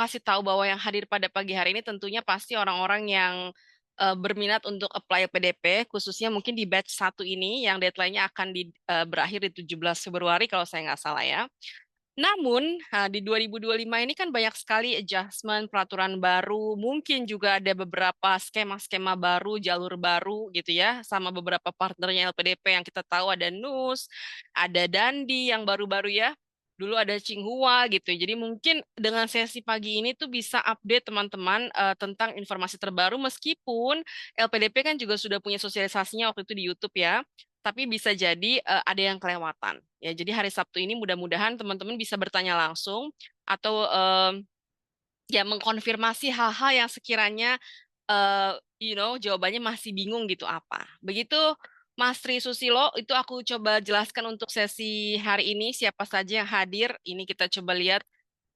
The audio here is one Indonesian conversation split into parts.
kasih tahu bahwa yang hadir pada pagi hari ini tentunya pasti orang-orang yang berminat untuk apply PDP, khususnya mungkin di batch satu ini yang deadline-nya akan berakhir di 17 Februari kalau saya nggak salah ya. Namun, di 2025 ini kan banyak sekali adjustment, peraturan baru, mungkin juga ada beberapa skema-skema baru, jalur baru gitu ya, sama beberapa partnernya LPDP yang kita tahu ada NUS, ada Dandi yang baru-baru ya, dulu ada Tsinghua gitu. Jadi mungkin dengan sesi pagi ini tuh bisa update teman-teman tentang informasi terbaru, meskipun LPDP kan juga sudah punya sosialisasinya waktu itu di YouTube ya, tapi bisa jadi ada yang kelewatan. Ya, jadi hari Sabtu ini mudah-mudahan teman-teman bisa bertanya langsung atau ya mengkonfirmasi hal-hal yang sekiranya jawabannya masih bingung gitu apa. Begitu Mas Tri Susilo, itu aku coba jelaskan untuk sesi hari ini siapa saja yang hadir. Ini kita coba lihat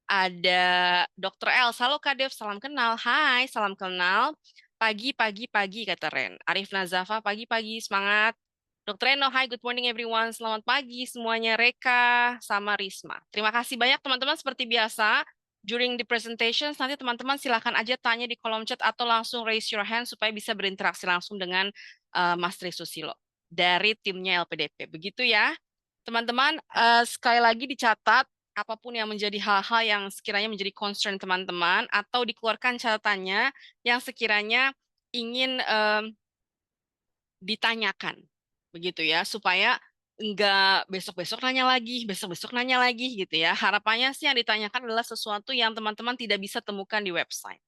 ada Dokter El. Halo Kak Dev, salam kenal. Hai, salam kenal. Pagi, pagi, pagi, kata Ren. Arif Nazafa, pagi, pagi, semangat. Dokter Eno, hai, good morning everyone. Selamat pagi semuanya, Reka sama Risma. Terima kasih banyak teman-teman, seperti biasa. During the presentations, nanti teman-teman silakan aja tanya di kolom chat atau langsung raise your hand supaya bisa berinteraksi langsung dengan Mas Tri Susilo dari timnya LPDP. Begitu ya. Teman-teman, sekali lagi dicatat, apapun yang menjadi hal-hal yang sekiranya menjadi concern teman-teman, atau dikeluarkan catatannya yang sekiranya ingin ditanyakan, begitu ya, supaya enggak besok-besok nanya lagi, besok-besok nanya lagi gitu ya. Harapannya sih yang ditanyakan adalah sesuatu yang teman-teman tidak bisa temukan di website.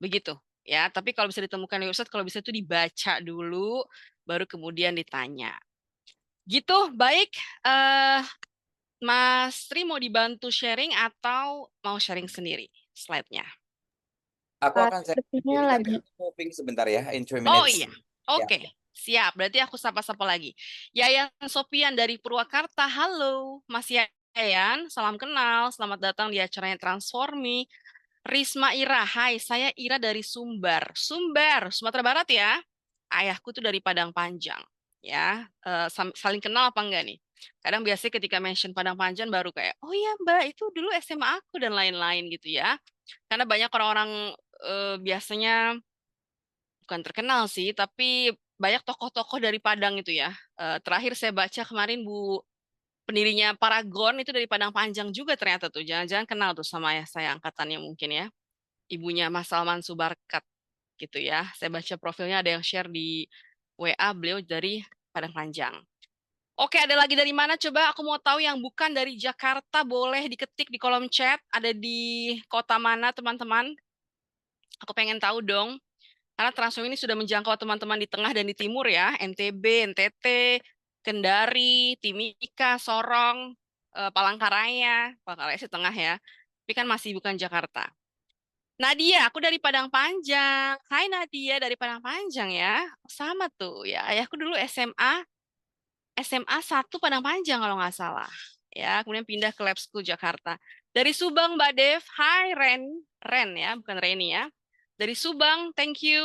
Begitu ya, tapi kalau bisa ditemukan di website, kalau bisa itu dibaca dulu, baru kemudian ditanya. Gitu, baik. eh Mas Tri mau dibantu sharing atau mau sharing sendiri slide-nya? Aku akan share Sepertinya sendiri, tapi lagi. aku moving sebentar ya, in 3 Oh minutes. iya, Ya. oke. Siap, berarti aku sapa-sapa lagi. Yayan Sopian dari Purwakarta, halo. Mas Yayan, salam kenal. Selamat datang di acaranya Transformi. Risma Ira, hai, saya Ira dari Sumbar. Sumbar, Sumatera Barat ya. Ayahku tuh dari Padang Panjang. Ya, saling kenal apa enggak nih? Kadang biasanya ketika mention Padang Panjang baru kayak, oh iya Mbak, itu dulu SMA aku dan lain-lain gitu ya. Karena banyak orang-orang biasanya bukan terkenal sih, tapi banyak tokoh-tokoh dari Padang itu ya. Terakhir saya baca kemarin pendirinya Paragon itu dari Padang Panjang juga ternyata tuh. Jangan-jangan kenal tuh sama ayah saya angkatannya mungkin ya. Ibunya Mas Salman Subarkat gitu ya. Saya baca profilnya ada yang share di WA beliau dari Padang Panjang. Oke, ada lagi dari mana? Coba aku mau tahu yang bukan dari Jakarta boleh diketik di kolom chat. Ada di kota mana teman-teman? Aku pengen tahu dong. Karena Transform ini sudah menjangkau teman-teman di tengah dan di timur ya, NTB, NTT, Kendari, Timika, Sorong, Palangkaraya, Palangkaraya sih tengah ya, tapi kan masih bukan Jakarta. Nadia, aku dari Padang Panjang. Hai Nadia dari Padang Panjang ya. Sama tuh ya. Ayahku dulu SMA 1 Padang Panjang kalau nggak salah. Ya, kemudian pindah ke Lab School Jakarta. Dari Subang Mbak Dev. Hai Ren. Ren ya, bukan Reni ya. Dari Subang, thank you.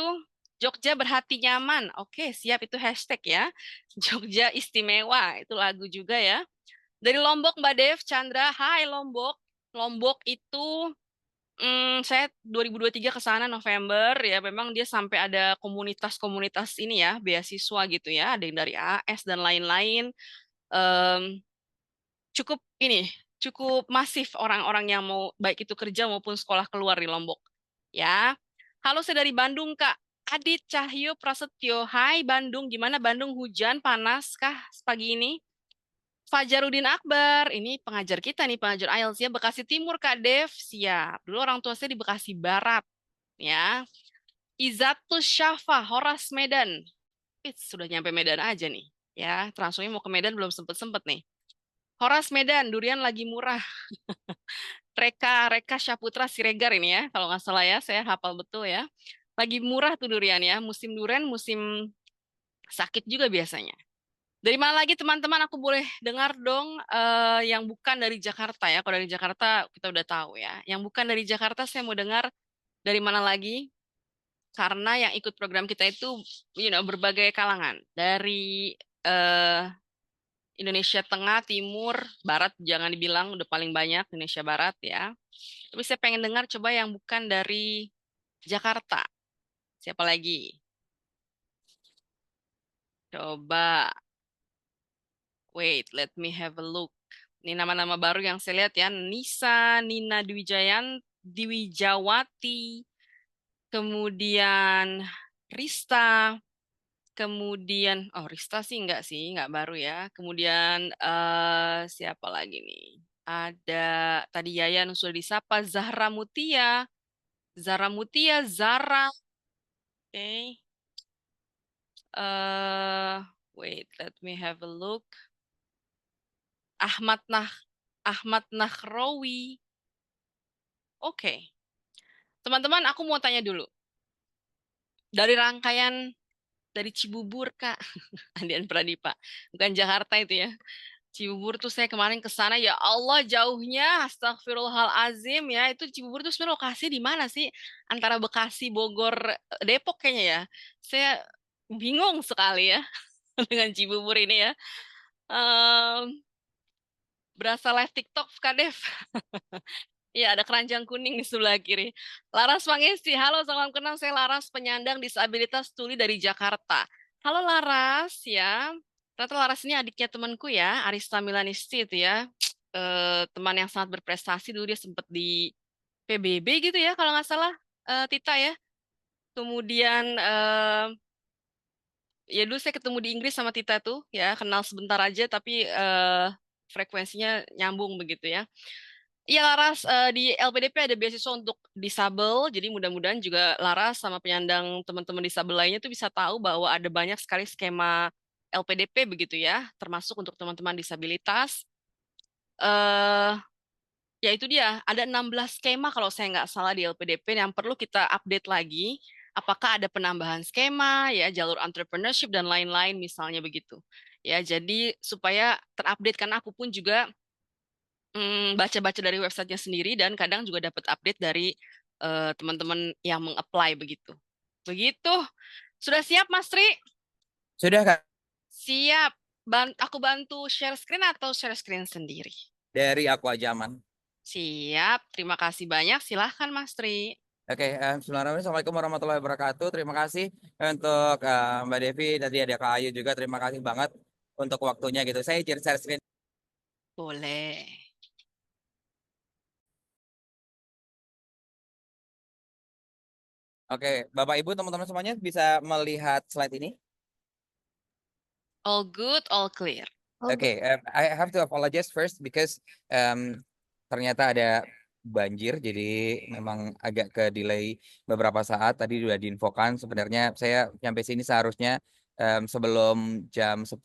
Jogja berhati nyaman. Oke, siap itu hashtag ya. Jogja istimewa, itu lagu juga ya. Dari Lombok Mbak Dev, Chandra. Hai Lombok. Lombok itu saya 2023 ke sana November ya, memang dia sampai ada komunitas-komunitas ini ya, beasiswa gitu ya, ada yang dari AS dan lain-lain. Em, cukup ini, cukup masif orang-orang yang mau baik itu kerja maupun sekolah keluar di Lombok. Ya. Halo, saya dari Bandung, Kak. Adit Cahyo Prasetyo. Hai Bandung, gimana Bandung, hujan, panas kah pagi ini? Fajarudin Akbar, ini pengajar kita nih, pengajar IELTS ya, Bekasi Timur Kak Dev, siap. Dulu orang tua saya di Bekasi Barat, ya. Izatus Syafa, Horas Medan. Sudah nyampe Medan aja nih, ya. Transfernya mau ke Medan belum sempet-sempet nih. Horas Medan, durian lagi murah. Reka Syaputra Siregar ini ya, kalau nggak salah ya, saya hafal betul ya. Lagi murah tuh durian ya, musim durian, musim sakit juga biasanya. Dari mana lagi teman-teman aku boleh dengar dong yang bukan dari Jakarta ya. Kalau dari Jakarta kita udah tahu ya. Yang bukan dari Jakarta saya mau dengar dari mana lagi? Karena yang ikut program kita itu berbagai kalangan. Dari eh, Indonesia Tengah, Timur, Barat jangan dibilang udah paling banyak Indonesia Barat ya. Tapi saya pengen dengar coba yang bukan dari Jakarta. Siapa lagi? Coba. Wait, let me have a look. Ini nama-nama baru yang saya lihat ya. Nisa, Nina Dwijawati, kemudian Rista, kemudian Rista sih, enggak baru ya. Kemudian siapa lagi nih? Ada tadi Yayan sudah disapa, Zahra Mutia, Zara. Oke. eh Wait, let me have a look. Ahmad Nah Ahmad Nahrawi. Oke. Teman-teman, aku mau tanya dulu. Dari rangkaian dari Cibubur, Kak. Andian Pradipa. Bukan Jakarta itu ya. Cibubur tuh saya kemarin ke sana, ya Allah jauhnya, astagfirullahalazim ya. Itu Cibubur tuh sebenarnya lokasi di mana sih? Antara Bekasi, Bogor, Depok kayaknya ya. Saya bingung sekali ya dengan Cibubur ini ya. Em, Berasa live TikTok, Kak Dev. Iya, ada keranjang kuning di sebelah kiri. Laras Pangesti, halo, salam kenal. Saya Laras, penyandang disabilitas tuli dari Jakarta. Halo Laras, ya. Ternyata Laras ini adiknya temanku ya, Arista Milanisti itu ya. Teman yang sangat berprestasi, dulu dia sempat di PBB gitu ya, kalau nggak salah, Tita ya. Kemudian, ya dulu saya ketemu di Inggris sama Tita tuh, ya, kenal sebentar aja, tapi frekuensinya nyambung begitu ya. Iya Laras, di LPDP ada beasiswa untuk disabel, jadi mudah-mudahan juga Laras sama penyandang teman-teman disabel lainnya tuh bisa tahu bahwa ada banyak sekali skema LPDP begitu ya, termasuk untuk teman-teman disabilitas. eh Ya itu dia, ada 16 skema kalau saya nggak salah di LPDP yang perlu kita update lagi. Apakah ada penambahan skema, ya jalur entrepreneurship dan lain-lain misalnya begitu. Ya, jadi supaya terupdate karena aku pun juga baca-baca dari websitenya sendiri dan kadang juga dapat update dari teman-teman yang meng-apply begitu. Begitu. Sudah siap, Mas Tri? Sudah Kak, Siap. Aku bantu share screen atau share screen sendiri? dari aku aja aman. Siap. Terima kasih banyak. Silahkan, Mas Tri. Oke, Bismillahirrahmanirrahim. Assalamualaikum warahmatullahi wabarakatuh. Terima kasih untuk Mbak Devi, tadi ada Kak Ayu juga. Terima kasih banget untuk waktunya gitu. Saya izin share screen. Boleh. Oke, Bapak Ibu, teman-teman semuanya bisa melihat slide ini? All good, all clear. Oke, I have to apologize first because ternyata ada banjir, jadi memang agak ke delay beberapa saat. Tadi sudah diinfokan, sebenarnya saya nyampe sini seharusnya sebelum jam 10,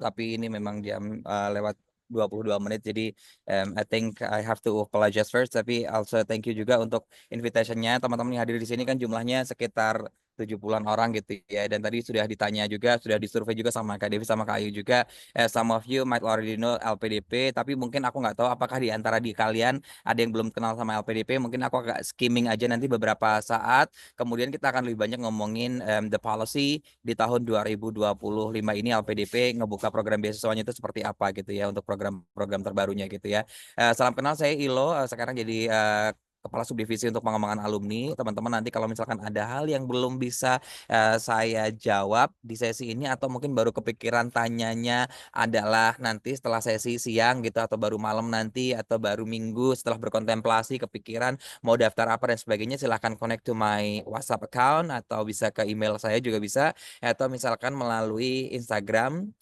tapi ini memang jam lewat 22 menit. Jadi I think I have to apologize first, tapi also thank you juga untuk invitation-nya. Teman-teman yang hadir di sini kan jumlahnya sekitar 70-an orang gitu ya. Dan tadi sudah ditanya juga, sudah disurvei juga sama Kak Devi sama Kak Ayu juga. Some of you might already know LPDP, tapi mungkin aku nggak tahu apakah di antara di kalian ada yang belum kenal sama LPDP. Mungkin aku agak skimming aja nanti beberapa saat. Kemudian kita akan lebih banyak ngomongin the policy di tahun 2025 ini LPDP ngebuka program beasiswanya itu seperti apa gitu ya untuk program-program terbarunya gitu ya. Salam kenal, saya Ilo, sekarang jadi Kepala Subdivisi untuk Pengembangan Alumni. Teman-teman nanti kalau misalkan ada hal yang belum bisa saya jawab di sesi ini atau mungkin baru kepikiran tanyanya adalah nanti setelah sesi siang gitu atau baru malam nanti atau baru minggu setelah berkontemplasi kepikiran mau daftar apa dan sebagainya, silahkan connect to my WhatsApp account atau bisa ke email saya juga bisa, atau misalkan melalui Instagram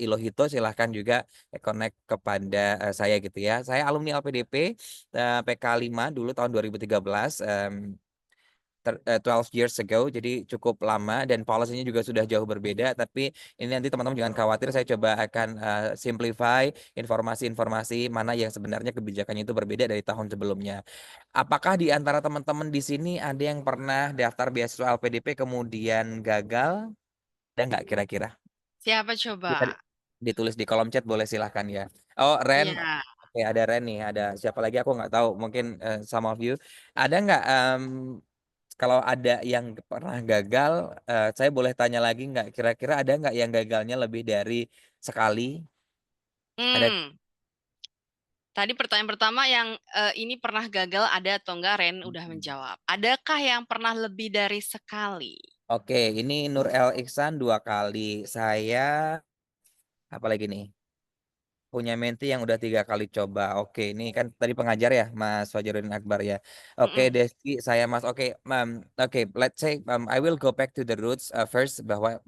@ilohito, silahkan juga connect kepada saya gitu ya. Saya alumni LPDP PK 5 dulu tahun 2013, 12 years ago, jadi cukup lama dan policy-nya juga sudah jauh berbeda. Tapi ini nanti teman-teman jangan khawatir, saya coba akan simplify informasi-informasi mana yang sebenarnya kebijakannya itu berbeda dari tahun sebelumnya. Apakah di antara teman-teman di sini ada yang pernah daftar beasiswa LPDP kemudian gagal? Ada nggak kira-kira? Siapa coba? Bisa ditulis di kolom chat, boleh silahkan ya. Oh, Ren. Ya, Oke, ada Ren nih. Ada siapa lagi aku nggak tahu. Mungkin some of you. Ada nggak kalau ada yang pernah gagal, saya boleh tanya lagi nggak? Kira-kira ada nggak yang gagalnya lebih dari sekali? Ada. Tadi pertanyaan pertama yang ini pernah gagal ada atau enggak, Ren udah menjawab. Adakah yang pernah lebih dari sekali? Oke, ini Nur El Iksan 2 kali. Saya apa lagi nih? Punya menti yang udah 3 kali coba. Oke, ini kan tadi pengajar ya, Mas Fajarudin Akbar ya. Oke, Mm-mm. Desi, saya Mas. Oke, oke, let's say I will go back to the roots first bahwa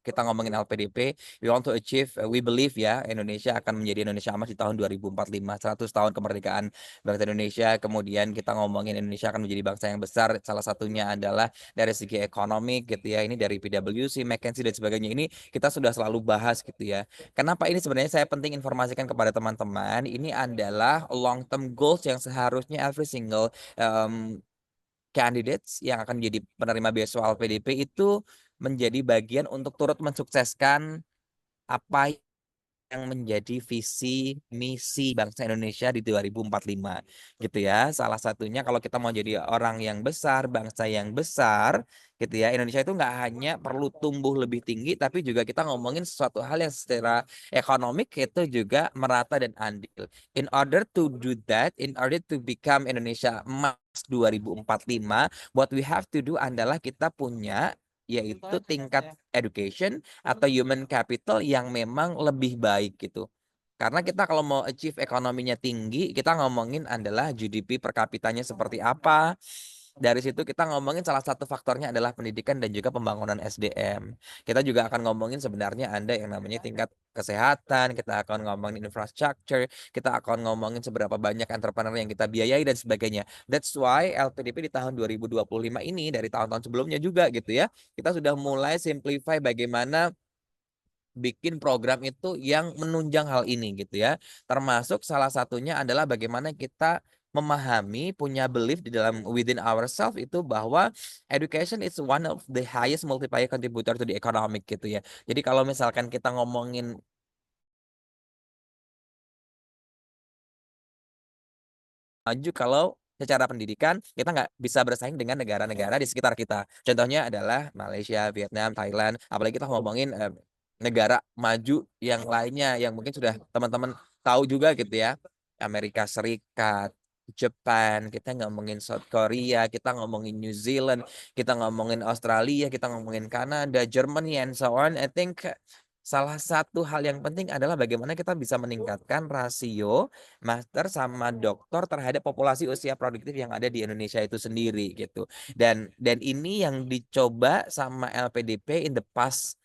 kita ngomongin LPDP, we want to achieve, we believe ya, Indonesia akan menjadi Indonesia emas di tahun 2045, 100 tahun kemerdekaan bangsa Indonesia. Kemudian kita ngomongin Indonesia akan menjadi bangsa yang besar. Salah satunya adalah dari segi ekonomi gitu ya. Ini dari PwC, McKinsey dan sebagainya. Ini kita sudah selalu bahas gitu ya. Kenapa ini sebenarnya saya penting informasikan kepada teman-teman? Ini adalah long term goals yang seharusnya every single candidates yang akan menjadi penerima beasiswa LPDP itu menjadi bagian untuk turut mensukseskan apa yang menjadi visi misi bangsa Indonesia di 2045 gitu ya. Salah satunya kalau kita mau jadi orang yang besar, bangsa yang besar gitu ya. Indonesia itu nggak hanya perlu tumbuh lebih tinggi tapi juga kita ngomongin sesuatu hal yang secara ekonomik itu juga merata dan adil. In order to do that, in order to become Indonesia emas 2045, what we have to do adalah kita punya yaitu tingkat education atau human capital yang memang lebih baik gitu. Karena kita kalau mau achieve ekonominya tinggi, kita ngomongin adalah GDP per kapitanya seperti apa. Dari situ kita ngomongin salah satu faktornya adalah pendidikan dan juga pembangunan SDM. Kita juga akan ngomongin sebenarnya ada yang namanya tingkat kesehatan, kita akan ngomongin infrastructure, kita akan ngomongin seberapa banyak entrepreneur yang kita biayai dan sebagainya. That's why LPDP di tahun 2025 ini dari tahun-tahun sebelumnya juga gitu ya. Kita sudah mulai simplify bagaimana bikin program itu yang menunjang hal ini gitu ya. Termasuk salah satunya adalah bagaimana kita memahami, punya belief di dalam within ourselves itu bahwa education is one of the highest multiplier contributor to the economic gitu ya. Jadi kalau misalkan kita ngomongin maju kalau secara pendidikan kita nggak bisa bersaing dengan negara-negara di sekitar kita. Contohnya adalah Malaysia, Vietnam, Thailand. Apalagi kita ngomongin negara maju yang lainnya yang mungkin sudah teman-teman tahu juga gitu ya. Amerika Serikat, Jepang, kita ngomongin South Korea, kita ngomongin New Zealand, kita ngomongin Australia, kita ngomongin Kanada, Germany, and so on. I think salah satu hal yang penting adalah bagaimana kita bisa meningkatkan rasio master sama doktor terhadap populasi usia produktif yang ada di Indonesia itu sendiri gitu. Dan ini yang dicoba sama LPDP in the past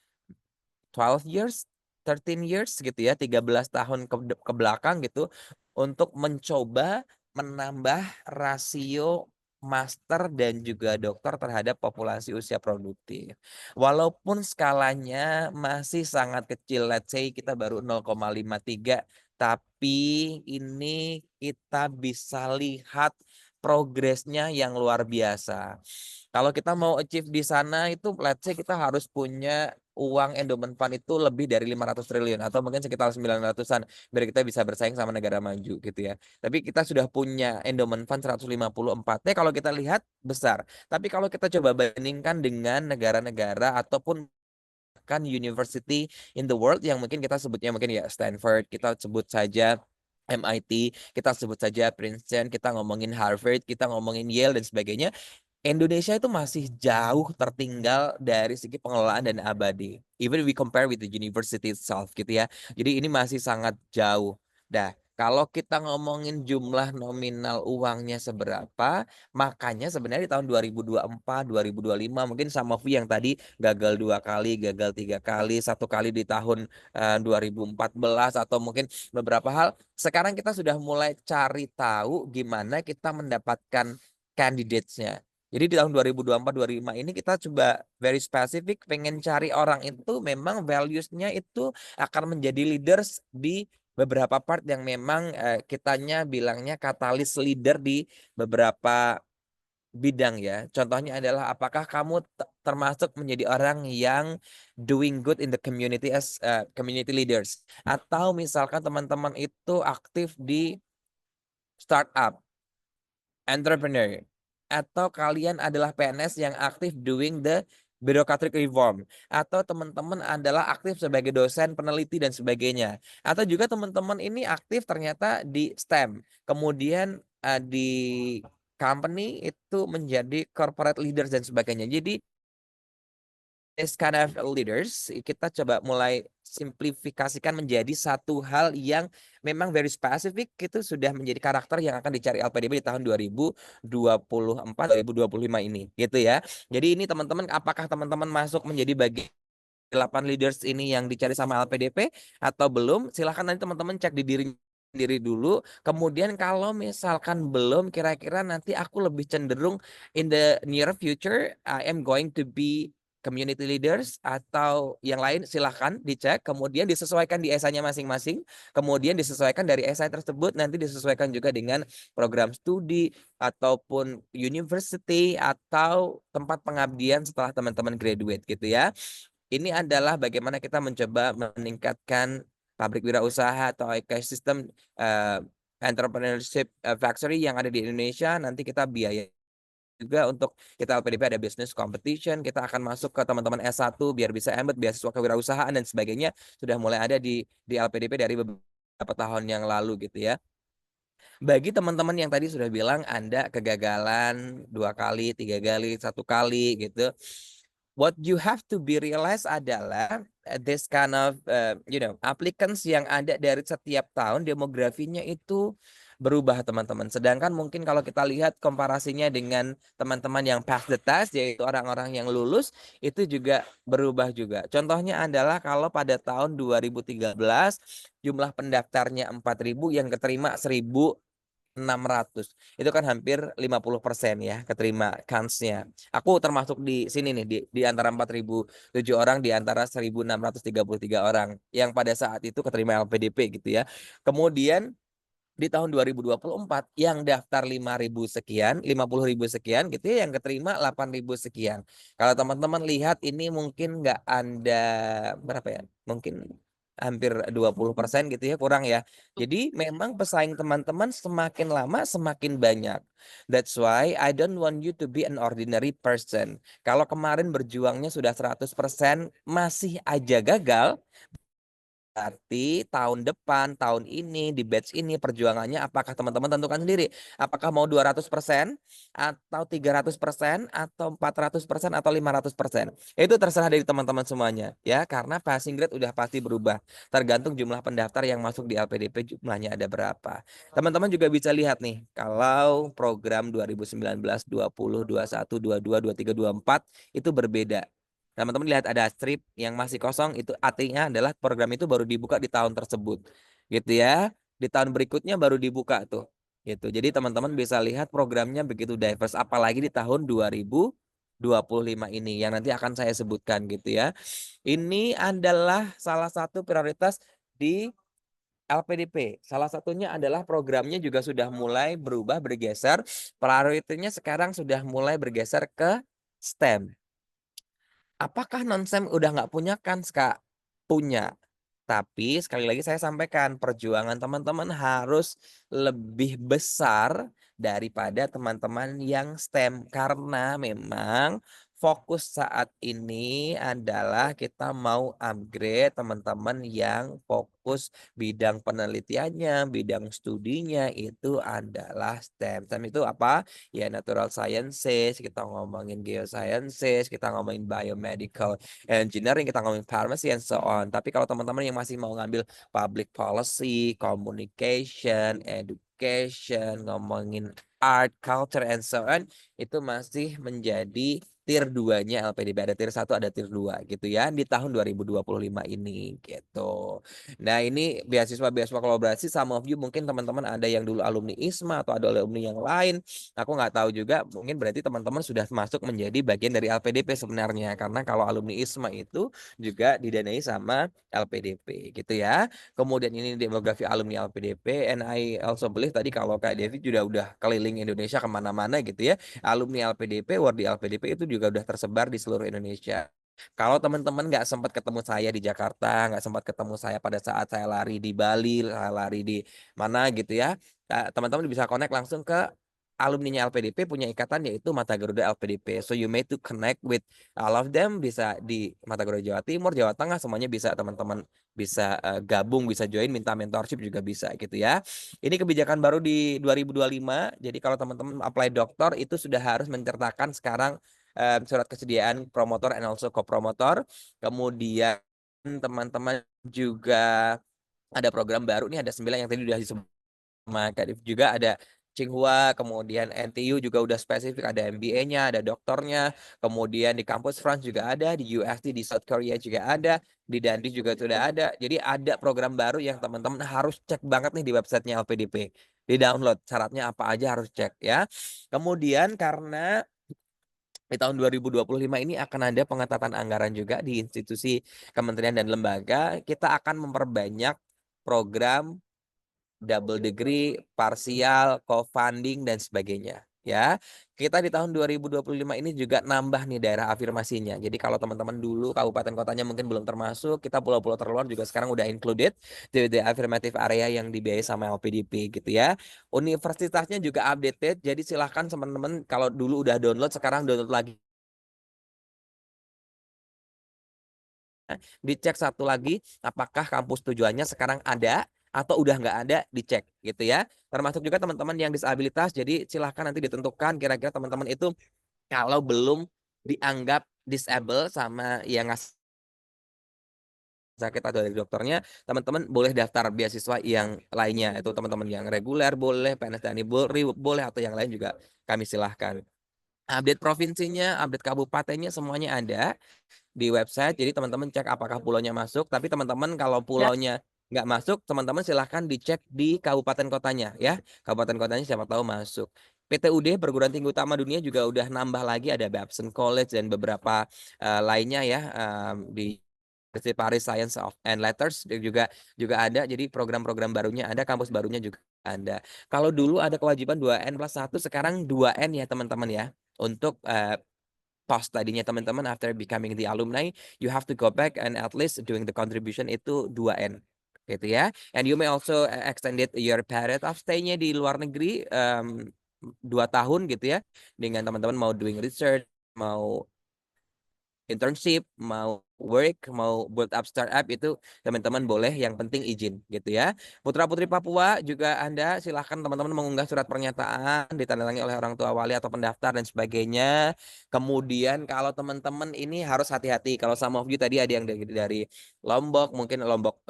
12 years, 13 years gitu ya, 13 tahun ke belakang gitu untuk mencoba menambah rasio master dan juga dokter terhadap populasi usia produktif. Walaupun skalanya masih sangat kecil, let's say kita baru 0,53, tapi ini kita bisa lihat progresnya yang luar biasa. Kalau kita mau achieve di sana itu let's say kita harus punya uang endowment fund itu lebih dari 500 triliun atau mungkin sekitar 900-an biar kita bisa bersaing sama negara maju gitu ya. Tapi kita sudah punya endowment fund 154. Kalau kita lihat besar. Tapi kalau kita coba bandingkan dengan negara-negara ataupun kan university in the world yang mungkin kita sebutnya mungkin ya Stanford, kita sebut saja MIT, kita sebut saja Princeton, kita ngomongin Harvard, kita ngomongin Yale dan sebagainya. Indonesia itu masih jauh tertinggal dari segi pengelolaan dana abadi. Even we compare with the university itself gitu ya. Jadi ini masih sangat jauh. Nah, kalau kita ngomongin jumlah nominal uangnya seberapa, makanya sebenarnya di tahun 2024, 2025 mungkin sama V yang tadi gagal 2 kali, gagal 3 kali, 1 kali di tahun 2014 atau mungkin beberapa hal. Sekarang kita sudah mulai cari tahu gimana kita mendapatkan candidates-nya. Jadi di tahun 2024-2025 ini kita coba very specific pengen cari orang itu memang values-nya itu akan menjadi leaders di beberapa part yang memang kitanya bilangnya katalis leader di beberapa bidang ya. Contohnya adalah apakah kamu termasuk menjadi orang yang doing good in the community as community leaders atau misalkan teman-teman itu aktif di startup, entrepreneur atau kalian adalah PNS yang aktif doing the bureaucratic reform, atau teman-teman adalah aktif sebagai dosen, peneliti dan sebagainya, atau juga teman-teman ini aktif ternyata di STEM, kemudian di company itu menjadi corporate leaders dan sebagainya. Jadi this kind of leaders kita coba mulai simplifikasikan menjadi satu hal yang memang very specific, itu sudah menjadi karakter yang akan dicari LPDP di tahun 2024 2025 ini gitu ya. Jadi ini teman-teman, apakah teman-teman masuk menjadi bagian 8 leaders ini yang dicari sama LPDP atau belum? Silahkan nanti teman-teman cek di diri sendiri dulu. Kemudian kalau misalkan belum, kira-kira nanti aku lebih cenderung in the near future I am going to be community leaders atau yang lain, silahkan dicek, kemudian disesuaikan di esainya masing-masing, kemudian disesuaikan dari esai tersebut, nanti disesuaikan juga dengan program studi ataupun university atau tempat pengabdian setelah teman-teman graduate gitu ya. Ini adalah bagaimana kita mencoba meningkatkan pabrik wirausaha atau ekosistem entrepreneurship factory yang ada di Indonesia. Nanti kita biaya juga untuk kita LPDP ada business competition, kita akan masuk ke teman-teman S1 biar bisa embed beasiswa kewirausahaan dan sebagainya, sudah mulai ada di LPDP dari beberapa tahun yang lalu gitu ya. Bagi teman-teman yang tadi sudah bilang Anda kegagalan 2 kali, 3 kali, 1 kali gitu. What you have to be realize adalah this kind of applicants yang ada dari setiap tahun demografinya itu berubah teman-teman. Sedangkan mungkin kalau kita lihat komparasinya dengan teman-teman yang pass the test, yaitu orang-orang yang lulus, itu juga berubah juga. Contohnya adalah kalau pada tahun 2013 jumlah pendaftarnya 4.000, yang keterima 1.600. Itu kan hampir 50% ya keterima kansnya. Aku termasuk di sini nih di antara 4.007 orang, di antara 1.633 orang yang pada saat itu keterima LPDP gitu ya. Kemudian di tahun 2024 yang daftar 5.000 sekian, 50.000 sekian gitu ya, yang keterima 8.000 sekian. Kalau teman-teman lihat ini mungkin nggak Anda berapa ya? Mungkin hampir 20% gitu ya, kurang ya. Jadi memang pesaing teman-teman semakin lama semakin banyak. That's why I don't want you to be an ordinary person. Kalau kemarin berjuangnya sudah 100% masih aja gagal, berarti tahun depan, tahun ini, di batch ini perjuangannya apakah teman-teman tentukan sendiri. Apakah mau 200% atau 300% atau 400% atau 500%. Itu terserah dari teman-teman semuanya ya, karena passing grade udah pasti berubah. Tergantung jumlah pendaftar yang masuk di LPDP jumlahnya ada berapa. Teman-teman juga bisa lihat nih, kalau program 2019, 20, 21, 22, 23, 24 itu berbeda. Teman-teman lihat ada strip yang masih kosong, itu artinya adalah program itu baru dibuka di tahun tersebut. Gitu ya. Di tahun berikutnya baru dibuka tuh. Gitu. Jadi teman-teman bisa lihat programnya begitu diverse, apalagi di tahun 2025 ini yang nanti akan saya sebutkan gitu ya. Ini adalah salah satu prioritas di LPDP. Salah satunya adalah programnya juga sudah mulai berubah, bergeser. Prioritasnya sekarang sudah mulai bergeser ke STEM. Apakah non-STEM udah nggak punya kans, Kak? Punya. Tapi sekali lagi saya sampaikan, perjuangan teman-teman harus lebih besar daripada teman-teman yang STEM. Karena memang fokus saat ini adalah kita mau upgrade teman-teman yang fokus bidang penelitiannya, bidang studinya itu adalah STEM. STEM itu apa? Ya natural sciences, kita ngomongin geosciences, kita ngomongin biomedical engineering, kita ngomongin pharmacy and so on. Tapi kalau teman-teman yang masih mau ngambil public policy, communication, education, ngomongin art, culture and so on, itu masih menjadi tier 2-nya LPDP. Ada tier 1, ada tier 2 gitu ya di tahun 2025 ini gitu. Nah, ini beasiswa-beasiswa kolaborasi, some of you mungkin teman-teman ada yang dulu alumni ISMA atau ada alumni yang lain. Aku nggak tahu juga, mungkin berarti teman-teman sudah masuk menjadi bagian dari LPDP sebenarnya. Karena kalau alumni ISMA itu juga didanai sama LPDP gitu ya. Kemudian ini demografi alumni LPDP, and I also believe tadi kalau Kak Devi juga udah keliling Indonesia kemana-mana gitu ya. Alumni LPDP, Wardi LPDP itu juga udah tersebar di seluruh Indonesia. Kalau teman-teman nggak sempat ketemu saya di Jakarta, nggak sempat ketemu saya pada saat saya lari di Bali, saya lari di mana gitu ya, teman-teman bisa connect langsung ke alumninya LPDP punya ikatan yaitu Mata Garuda LPDP. So you may to connect with all of them, bisa di Mata Garuda Jawa Timur, Jawa Tengah, semuanya bisa teman-teman bisa gabung, bisa join, minta mentorship juga bisa gitu ya. Ini kebijakan baru di 2025. Jadi kalau teman-teman apply doktor itu sudah harus menceritakan sekarang surat kesediaan promotor and also co-promotor. Kemudian teman-teman juga ada program baru nih, ada 9 yang tadi udah disebut sama Kak Div juga, ada Tsinghua, kemudian NTU juga udah spesifik, ada MBA-nya, ada doktornya, kemudian di kampus France juga ada, di UST, di South Korea juga ada, di Dundee juga sudah ada. Jadi ada program baru yang teman-teman harus cek banget nih di websitenya LPDP. Di download, syaratnya apa aja harus cek ya. Kemudian karena di tahun 2025 ini akan ada pengetatan anggaran juga di institusi kementerian dan lembaga, kita akan memperbanyak program double degree, parsial, co-funding dan sebagainya ya. Kita di tahun 2025 ini juga nambah nih daerah afirmasinya. Jadi kalau teman-teman dulu kabupaten kotanya mungkin belum termasuk, kita pulau-pulau terluar juga sekarang udah included di affirmative area yang dibiayai sama LPDP gitu ya. Universitasnya juga updated, jadi silahkan teman-teman kalau dulu udah download, sekarang download lagi. Dicek satu lagi apakah kampus tujuannya sekarang ada atau udah nggak ada, dicek gitu ya. Termasuk juga teman-teman yang disabilitas, jadi silahkan nanti ditentukan kira-kira teman-teman itu kalau belum dianggap disable sama yang ngasih sakit atau dari dokternya, teman-teman boleh daftar beasiswa yang lainnya. Itu teman-teman yang reguler boleh, PNS TNI boleh, atau yang lain juga kami silahkan. Update provinsinya, update kabupatennya, semuanya ada di website. Jadi teman-teman cek apakah pulaunya masuk. Tapi teman-teman kalau pulaunya nggak masuk, teman-teman silahkan dicek di kabupaten kotanya ya. Kabupaten kotanya siapa tahu masuk. PTUD Perguruan Tinggi Utama Dunia juga udah nambah lagi, ada Babson College dan beberapa lainnya ya, di University Paris Science of and Letters juga ada. Jadi program-program barunya ada, kampus barunya juga ada. Kalau dulu ada kewajiban 2N+1, sekarang 2N ya teman-teman ya. Untuk post tadinya teman-teman after becoming the alumni, you have to go back and at least doing the contribution itu 2N gitu ya. And you may also extended your period of stay-nya di luar negeri 2 tahun gitu ya. Dengan teman-teman mau doing research, mau internship, mau work, mau build up startup, itu teman-teman boleh, yang penting izin gitu ya. Putra Putri Papua juga Anda silahkan teman-teman mengunggah surat pernyataan ditandatangani oleh orang tua wali atau pendaftar dan sebagainya. Kemudian kalau teman-teman ini harus hati-hati, kalau some of you tadi ada yang dari Lombok, mungkin Lombok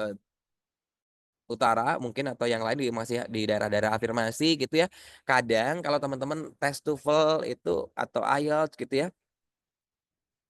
Utara mungkin, atau yang lain masih di daerah-daerah afirmasi gitu ya. Kadang kalau teman-teman tes TOEFL itu atau IELTS gitu ya,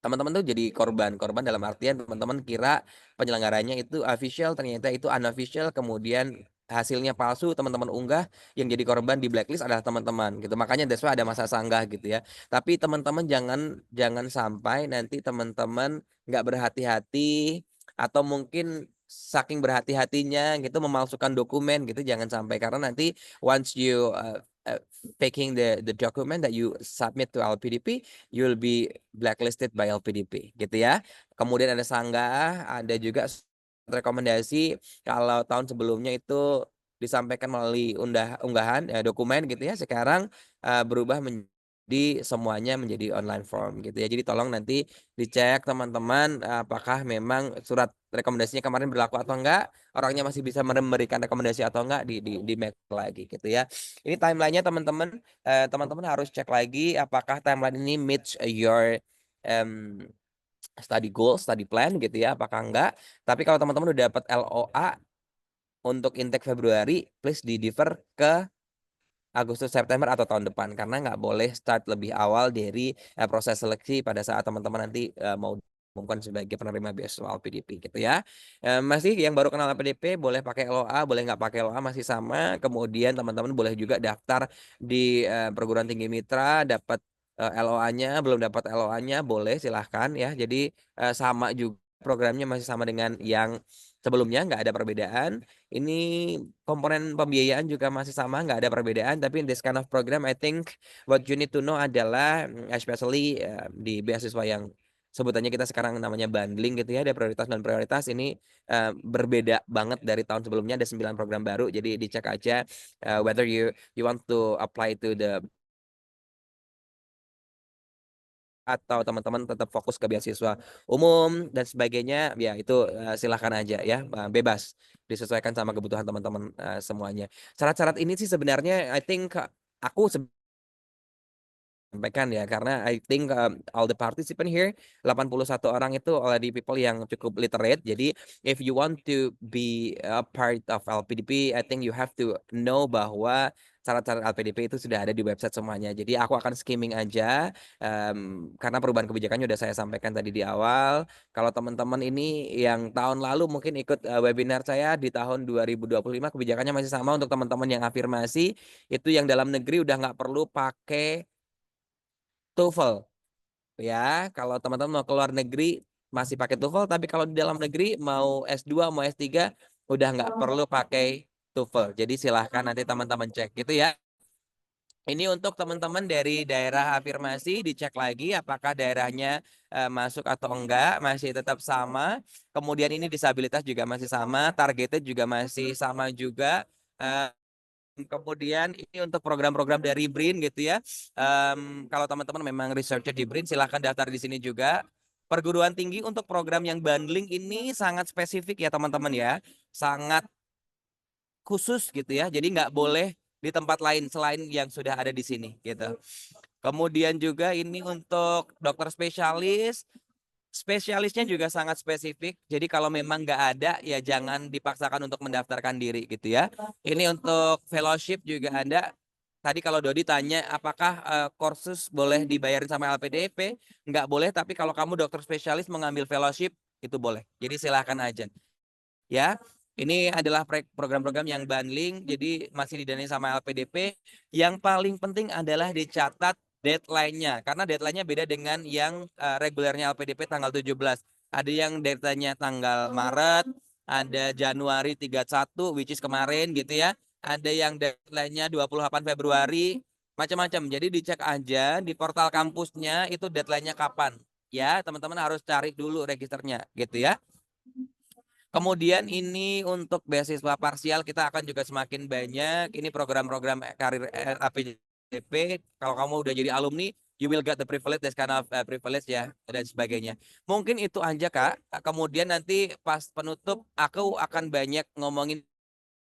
teman-teman tuh jadi korban dalam artian teman-teman kira penyelenggaranya itu official, ternyata itu unofficial, kemudian hasilnya palsu, teman-teman unggah, yang jadi korban di blacklist adalah teman-teman gitu. Makanya that's why ada masa sanggah gitu ya. Tapi teman-teman jangan sampai nanti teman-teman nggak berhati-hati, atau mungkin saking berhati-hatinya gitu memalsukan dokumen gitu, jangan sampai, karena nanti once you faking the document that you submit to LPDP, you'll be blacklisted by LPDP gitu ya. Kemudian ada sanggah, ada juga rekomendasi kalau tahun sebelumnya itu disampaikan melalui unggahan dokumen gitu ya. Sekarang berubah menjadi semuanya menjadi online form gitu ya. Jadi tolong nanti dicek teman-teman apakah memang surat rekomendasinya kemarin berlaku atau enggak, orangnya masih bisa memberikan rekomendasi atau enggak, di make lagi gitu ya. Ini timelinenya teman-teman, teman-teman harus cek lagi apakah timeline ini meets your um, study goal, study plan gitu ya, apakah enggak. Tapi kalau teman-teman udah dapat LOA untuk intake Februari, please di-defer ke Agustus September atau tahun depan, karena nggak boleh start lebih awal dari proses seleksi pada saat teman-teman nanti mau diumumkan sebagai penerima beasiswa LPDP gitu ya. Masih yang baru kenal LPDP boleh pakai LOA, boleh nggak pakai LOA masih sama. Kemudian teman-teman boleh juga daftar di perguruan tinggi mitra, dapat LOA-nya, belum dapat LOA-nya boleh silahkan ya. Jadi sama juga programnya, masih sama dengan yang sebelumnya, nggak ada perbedaan. Ini komponen pembiayaan juga masih sama, nggak ada perbedaan. Tapi in this kind of program, I think what you need to know adalah especially di beasiswa yang sebutannya kita sekarang namanya bundling gitu ya, ada prioritas dan prioritas ini berbeda banget dari tahun sebelumnya. Ada 9 program baru, jadi dicek aja whether you want to apply to the atau teman-teman tetap fokus ke beasiswa umum dan sebagainya, ya itu silahkan aja ya, bebas disesuaikan sama kebutuhan teman-teman semuanya. Syarat-syarat ini sih sebenarnya I think aku sampaikan ya karena I think all the participant here 81 orang itu already people yang cukup literate. Jadi if you want to be a part of LPDP, I think you have to know bahwa syarat-syarat LPDP itu sudah ada di website semuanya. Jadi aku akan skimming aja karena perubahan kebijakannya udah saya sampaikan tadi di awal. Kalau teman-teman ini yang tahun lalu mungkin ikut webinar saya di tahun 2025, kebijakannya masih sama untuk teman-teman yang afirmasi, itu yang dalam negeri udah nggak perlu pakai TOEFL ya. Kalau teman-teman mau keluar negeri masih pakai TOEFL, tapi kalau di dalam negeri mau S2 mau S3 udah nggak perlu pakai TOEFL. Jadi silahkan nanti teman-teman cek gitu ya. Ini untuk teman-teman dari daerah afirmasi, dicek lagi apakah daerahnya masuk atau enggak, masih tetap sama. Kemudian ini disabilitas juga masih sama, targetnya juga masih sama juga. Eh, Kemudian ini untuk program-program dari BRIN gitu ya. Kalau teman-teman memang researcher di BRIN, silahkan daftar di sini juga. Perguruan tinggi untuk program yang bundling ini sangat spesifik ya teman-teman ya. Sangat khusus gitu ya. Jadi nggak boleh di tempat lain selain yang sudah ada di sini gitu. Kemudian juga ini untuk dokter spesialis. Spesialisnya juga sangat spesifik. Jadi kalau memang nggak ada, ya jangan dipaksakan untuk mendaftarkan diri gitu ya. Ini untuk fellowship juga ada. Tadi kalau Dodi tanya apakah kursus boleh dibayarin sama LPDP, nggak boleh. Tapi kalau kamu dokter spesialis mengambil fellowship itu boleh. Jadi silahkan aja. Ya, ini adalah program-program yang bundling, jadi masih didanai sama LPDP. Yang paling penting adalah dicatat deadline-nya, karena deadline-nya beda dengan yang regulernya LPDP tanggal 17. Ada yang deadline-nya tanggal Maret, ada Januari 31, which is kemarin gitu ya. Ada yang deadline-nya 28 Februari, macam-macam. Jadi dicek aja di portal kampusnya itu deadline-nya kapan. Ya, teman-teman harus cari dulu registernya gitu ya. Kemudian ini untuk beasiswa parsial kita akan juga semakin banyak. Ini program-program karir APDP. Kalau kamu udah jadi alumni, you will get the privilege, this kind of privilege ya dan sebagainya. Mungkin itu aja Kak. Kemudian nanti pas penutup aku akan banyak ngomongin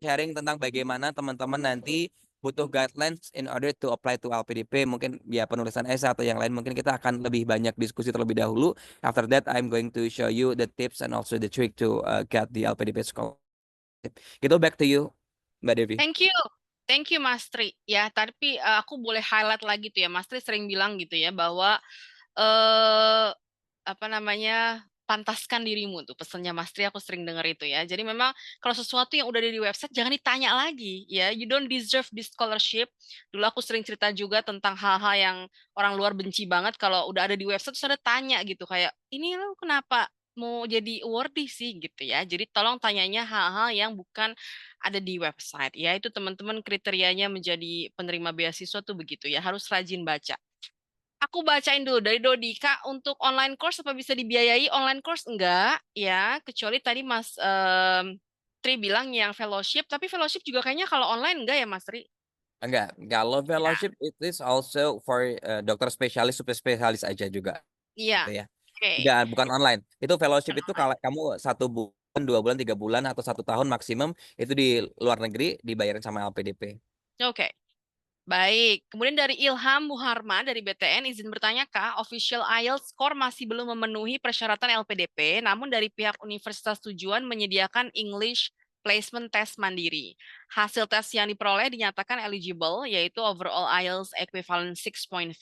sharing tentang bagaimana teman-teman nanti butuh guidelines in order to apply to LPDP. Mungkin ya penulisan essay atau yang lain mungkin kita akan lebih banyak diskusi terlebih dahulu. After that I'm going to show you the tips and also the trick to get the LPDP scholarship. Gitu, back to you Mbak Devi. Thank you. Thank you Mas Tri. Ya, tapi aku boleh highlight lagi tuh ya. Mas Tri sering bilang gitu ya bahwa eh apa namanya? Pantaskan dirimu tuh pesannya Mas Tri, aku sering denger itu ya. Jadi memang kalau sesuatu yang udah ada di website jangan ditanya lagi ya. You don't deserve this scholarship. Dulu aku sering cerita juga tentang hal-hal yang orang luar benci banget kalau udah ada di website terus ada tanya gitu kayak ini lo kenapa mau jadi awardee sih gitu ya. Jadi tolong tanyanya hal-hal yang bukan ada di website ya. Itu teman-teman kriterianya menjadi penerima beasiswa tuh begitu ya. Harus rajin baca. Aku bacain dulu dari Dodi, Kak, untuk online course apa bisa dibiayai? Online course enggak, ya, kecuali tadi Mas Tri bilang yang fellowship, tapi fellowship juga kayaknya kalau online enggak ya Mas Tri? Enggak, kalau Ya, fellowship it is also for dokter spesialis, super spesialis aja juga iya. gitu ya. Oke. Enggak, bukan online. Itu fellowship Bukan itu online. kalau kamu 1 bulan, 2 bulan, 3 bulan atau 1 tahun maksimum itu di luar negeri dibayarin sama LPDP. Oke. Baik, kemudian dari Ilham Muharma dari BTN izin bertanya Kak, official IELTS score masih belum memenuhi persyaratan LPDP, namun dari pihak universitas tujuan menyediakan English Placement Test mandiri. Hasil tes yang diperoleh dinyatakan eligible, yaitu overall IELTS equivalent 6.5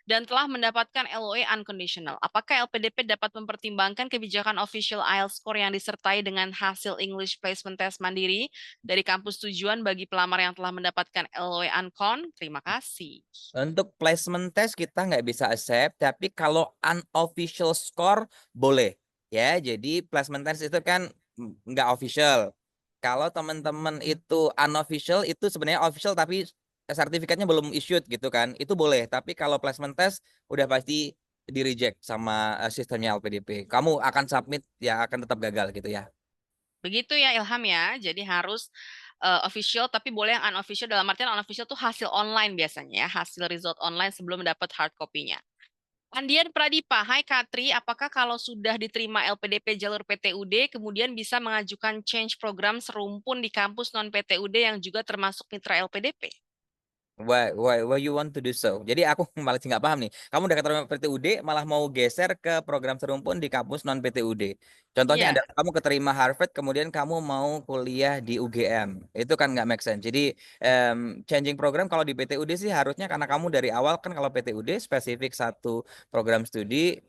dan telah mendapatkan LOE unconditional. Apakah LPDP dapat mempertimbangkan kebijakan official IELTS score yang disertai dengan hasil English Placement Test mandiri dari kampus tujuan bagi pelamar yang telah mendapatkan LOE Uncon? Terima kasih. Untuk placement test kita nggak bisa accept, tapi kalau unofficial score boleh. Ya, jadi placement test itu kan nggak official. Kalau teman-teman itu unofficial, itu sebenarnya official tapi sertifikatnya belum issued gitu kan, itu boleh. Tapi kalau placement test udah pasti di reject sama sistemnya LPDP. Kamu akan submit ya akan tetap gagal gitu ya. Begitu ya Ilham ya. Jadi harus official tapi boleh yang unofficial dalam artian unofficial tuh hasil online biasanya ya, hasil result online sebelum dapat hard copy-nya. Andian Pradipa, hai Katri, apakah kalau sudah diterima LPDP jalur PTUD, kemudian bisa mengajukan change program serumpun di kampus non-PTUD yang juga termasuk mitra LPDP? Why you want to do so? Jadi aku malah nggak paham nih. Kamu udah keterima PTUD, malah mau geser ke program serumpun di kampus non PTUD. Contohnya Iya, adalah kamu keterima Harvard, kemudian kamu mau kuliah di UGM. Itu kan nggak make sense. Jadi changing program kalau di PTUD sih harusnya karena kamu dari awal kan kalau PTUD spesifik satu program studi,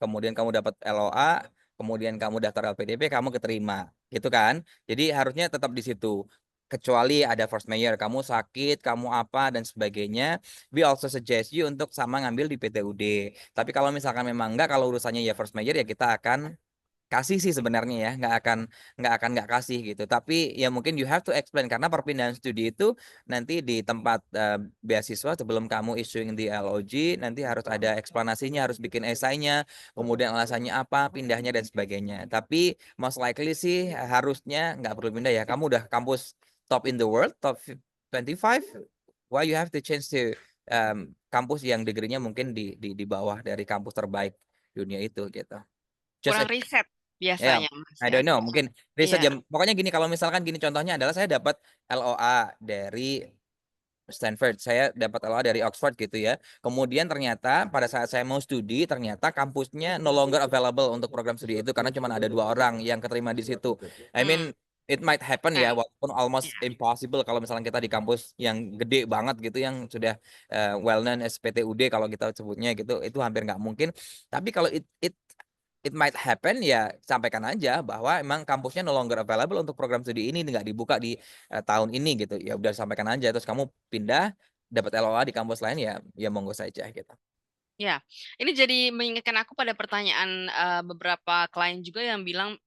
kemudian kamu dapat LOA, kemudian kamu daftar LPDP, kamu keterima, gitu kan? Jadi harusnya tetap di situ kecuali ada force majeure, kamu sakit, kamu apa dan sebagainya, we also suggest you untuk sama ngambil di PTUD. Tapi kalau misalkan memang enggak, kalau urusannya ya force majeure ya kita akan kasih sih sebenarnya ya, nggak akan nggak kasih gitu. Tapi ya mungkin you have to explain karena perpindahan studi itu nanti di tempat beasiswa sebelum kamu issuing di LOG nanti harus ada eksplanasinya, harus bikin esainya, kemudian alasannya apa, pindahnya dan sebagainya. Tapi most likely sih harusnya nggak perlu pindah ya. Kamu udah kampus top in the world, top 25, why you have to change to kampus yang degree-nya mungkin di bawah dari kampus terbaik dunia itu gitu. Just kurang riset ya, biasanya, Mas I ya. don't know. Mungkin riset Iya. jam. Pokoknya gini, kalau misalkan gini contohnya adalah saya dapat LOA dari Stanford, saya dapat LOA dari Oxford gitu ya. Kemudian ternyata pada saat saya mau studi, ternyata kampusnya no longer available untuk program studi itu karena cuma ada 2 orang yang keterima di situ. I mean, Hmm, it might happen ya, kan. walaupun almost Iya. impossible kalau misalnya kita di kampus yang gede banget gitu, yang sudah well known SPTUD kalau kita sebutnya gitu, itu hampir nggak mungkin. Tapi kalau it might happen ya sampaikan aja bahwa emang kampusnya no longer available untuk program studi ini nggak dibuka di tahun ini gitu ya udah sampaikan aja terus kamu pindah dapat LOA di kampus lain ya ya monggo saja gitu. Ya, ini jadi mengingatkan aku pada pertanyaan beberapa klien juga yang bilang,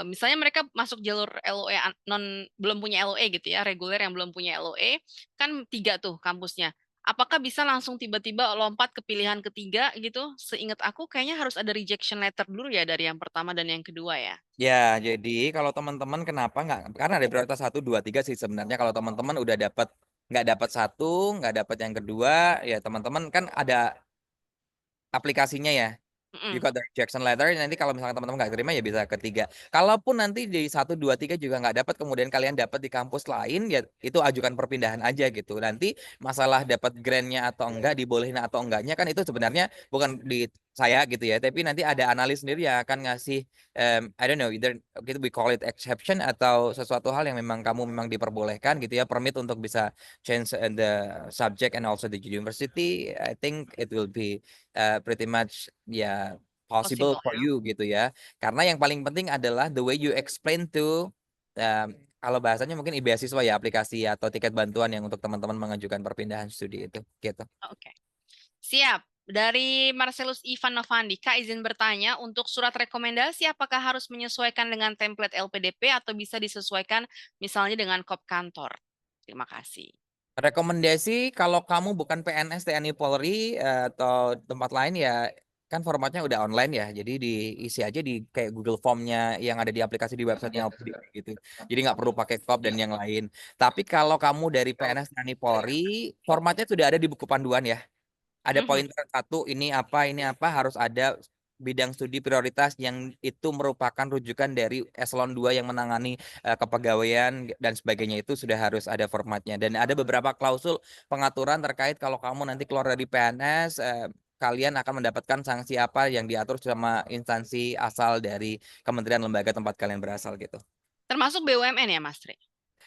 misalnya mereka masuk jalur LOE non belum punya LOE gitu ya, reguler yang belum punya LOE, kan 3 tuh kampusnya. Apakah bisa langsung tiba-tiba lompat ke pilihan ketiga gitu? Seingat aku kayaknya harus ada rejection letter dulu ya dari yang pertama dan yang kedua ya. Ya jadi kalau teman-teman kenapa nggak karena ada prioritas 1 2 3 sih sebenarnya kalau teman-teman udah dapat nggak dapat satu nggak dapat yang kedua ya teman-teman kan ada aplikasinya ya. You Mm-mm. got the rejection letter. Nanti kalau misalnya teman-teman nggak terima ya bisa ketiga. Kalaupun nanti di 1 2 3 juga nggak dapat, kemudian kalian dapat di kampus lain, ya itu ajukan perpindahan aja gitu. Nanti masalah dapat grantnya atau enggak, dibolehin atau enggaknya kan itu sebenarnya bukan di saya gitu ya. Tapi nanti ada analis sendiri yang akan ngasih, I don't know, either gitu we call it exception atau sesuatu hal yang memang kamu memang diperbolehkan gitu ya, permit untuk bisa change the subject and also the university. I think it will be pretty much ya possible Possible for ya. you gitu ya. Karena yang paling penting adalah the way you explain to um, kalau bahasanya mungkin beasiswa ya aplikasi atau tiket bantuan yang untuk teman-teman mengajukan perpindahan studi itu gitu. Oke. Siap. Dari Marcelus Ivan Novandi, Kak izin bertanya, untuk surat rekomendasi apakah harus menyesuaikan dengan template LPDP atau bisa disesuaikan misalnya dengan kop kantor? Terima kasih. Rekomendasi kalau kamu bukan PNS TNI Polri atau tempat lain ya kan formatnya udah online ya. Jadi diisi aja di kayak Google Formnya yang ada di aplikasi di websitenya gitu. Jadi nggak perlu pakai kop dan yang lain. Tapi kalau kamu dari PNS TNI Polri, formatnya sudah ada di buku panduan ya. Ada Mhm. pointer satu ini apa harus ada bidang studi prioritas yang itu merupakan rujukan dari eselon 2 yang menangani kepegawaian dan sebagainya itu sudah harus ada formatnya dan ada beberapa klausul pengaturan terkait kalau kamu nanti keluar dari PNS kalian akan mendapatkan sanksi apa yang diatur sama instansi asal dari kementerian lembaga tempat kalian berasal gitu. Termasuk BUMN ya, Mas Tri?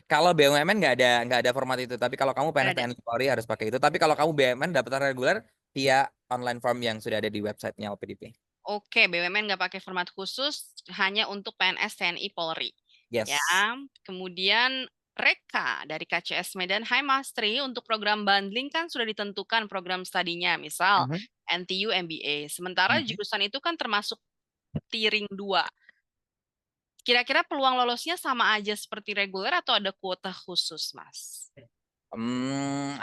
Kalau BUMN nggak ada format itu, tapi kalau kamu Nggak PNS ada. TNI Polri harus pakai itu. Tapi kalau kamu BUMN daftar reguler via online form yang sudah ada di websitenya LPDP. Oke, BUMN nggak pakai format khusus, hanya untuk PNS TNI Polri. Ya, Yes. kemudian Reka dari KCS Medan, Hai Mas Tri, untuk program bundling kan sudah ditentukan program studinya, misal Mhm, NTU MBA. Sementara mhm. jurusan itu kan termasuk tiering 2. Kira-kira peluang lolosnya sama aja seperti reguler atau ada kuota khusus, Mas?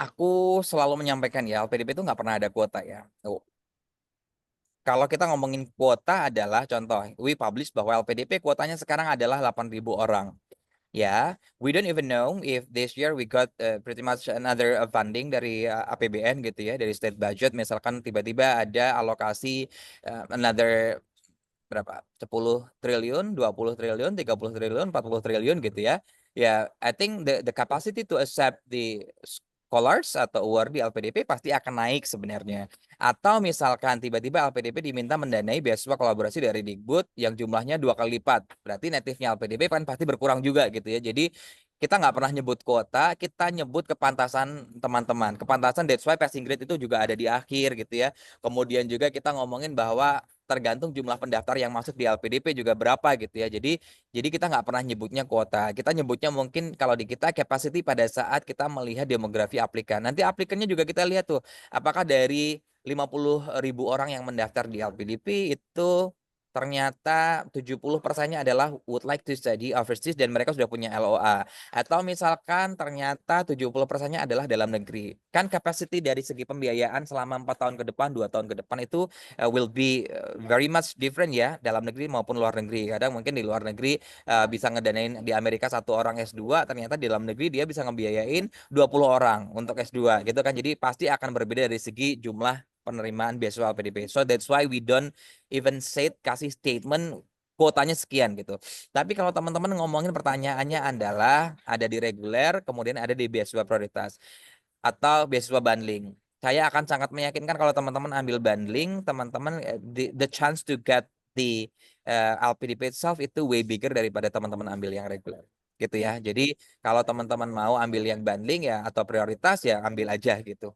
Aku selalu menyampaikan ya LPDP itu nggak pernah ada kuota ya. Tuh. Kalau kita ngomongin kuota adalah contoh, we publish bahwa LPDP kuotanya sekarang adalah 8.000 orang. Ya, we don't even know if this year we got pretty much another funding dari APBN gitu ya, dari state budget. Misalkan tiba-tiba ada alokasi another berapa? 10 triliun, 20 triliun, 30 triliun, 40 triliun gitu ya. Ya, I think the capacity to accept the scholars atau award di LPDP pasti akan naik sebenarnya. Atau misalkan tiba-tiba LPDP diminta mendanai beasiswa kolaborasi dari Dikbud yang jumlahnya 2 kali lipat. Berarti native-nya LPDP kan pasti berkurang juga gitu ya. Jadi kita nggak pernah nyebut kuota, kita nyebut kepantasan teman-teman. Kepantasan, that's why passing grade itu juga ada di akhir gitu ya. Kemudian juga kita ngomongin bahwa tergantung jumlah pendaftar yang masuk di LPDP juga berapa gitu ya. Jadi kita nggak pernah nyebutnya kuota. Kita nyebutnya mungkin kalau di kita capacity pada saat kita melihat demografi aplikan. Nanti aplikannya juga kita lihat tuh, apakah dari 50.000 orang yang mendaftar di LPDP itu ternyata 70%-nya adalah would like to study overseas dan mereka sudah punya LOA. Atau misalkan ternyata 70%-nya adalah dalam negeri. Kan capacity dari segi pembiayaan selama 4 tahun ke depan, 2 tahun ke depan itu will be very much different ya, dalam negeri maupun luar negeri. Kadang mungkin di luar negeri bisa ngedanain di Amerika 1 orang S2, ternyata di dalam negeri dia bisa ngebiayain 20 orang untuk S2 gitu kan. Jadi pasti akan berbeda dari segi jumlah penerimaan beasiswa LPDP. So that's why we don't even say kasih statement kuotanya sekian gitu. Tapi kalau teman-teman ngomongin pertanyaannya adalah ada di reguler, kemudian ada di beasiswa prioritas atau beasiswa bundling. Saya akan sangat meyakinkan kalau teman-teman ambil bundling, teman-teman the chance to get the LPDP itself itu way bigger daripada teman-teman ambil yang reguler. Gitu ya. Jadi kalau teman-teman mau ambil yang bundling ya atau prioritas ya ambil aja gitu.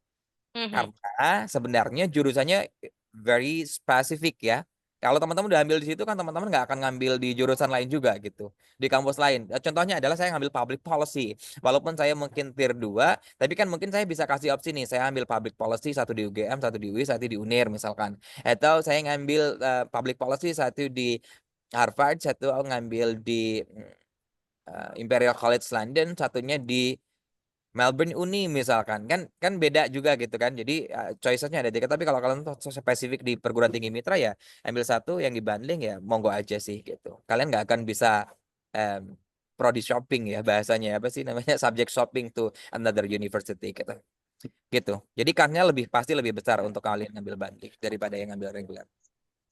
Mhm. Karena sebenarnya jurusannya very spesifik ya. Kalau teman-teman udah ambil di situ kan teman-teman nggak akan ngambil di jurusan lain juga gitu. Di kampus lain. Contohnya adalah saya ngambil public policy. Walaupun saya mungkin tier 2, tapi kan mungkin saya bisa kasih opsi nih. Saya ambil public policy satu di UGM, satu di UI, satu di UNIR misalkan. Atau saya ngambil public policy satu di Harvard, satu ngambil di Imperial College London, satunya di Melbourne Uni misalkan kan kan beda juga gitu kan jadi choices-nya ada tiga tapi kalau kalian tuh spesifik di perguruan tinggi mitra ya ambil satu yang dibanding ya monggo aja sih gitu kalian nggak akan bisa prodi shopping ya bahasanya apa sih namanya subject shopping to another university gitu gitu jadi kan-nya lebih pasti lebih besar untuk kalian ngambil banding daripada yang ngambil reguler.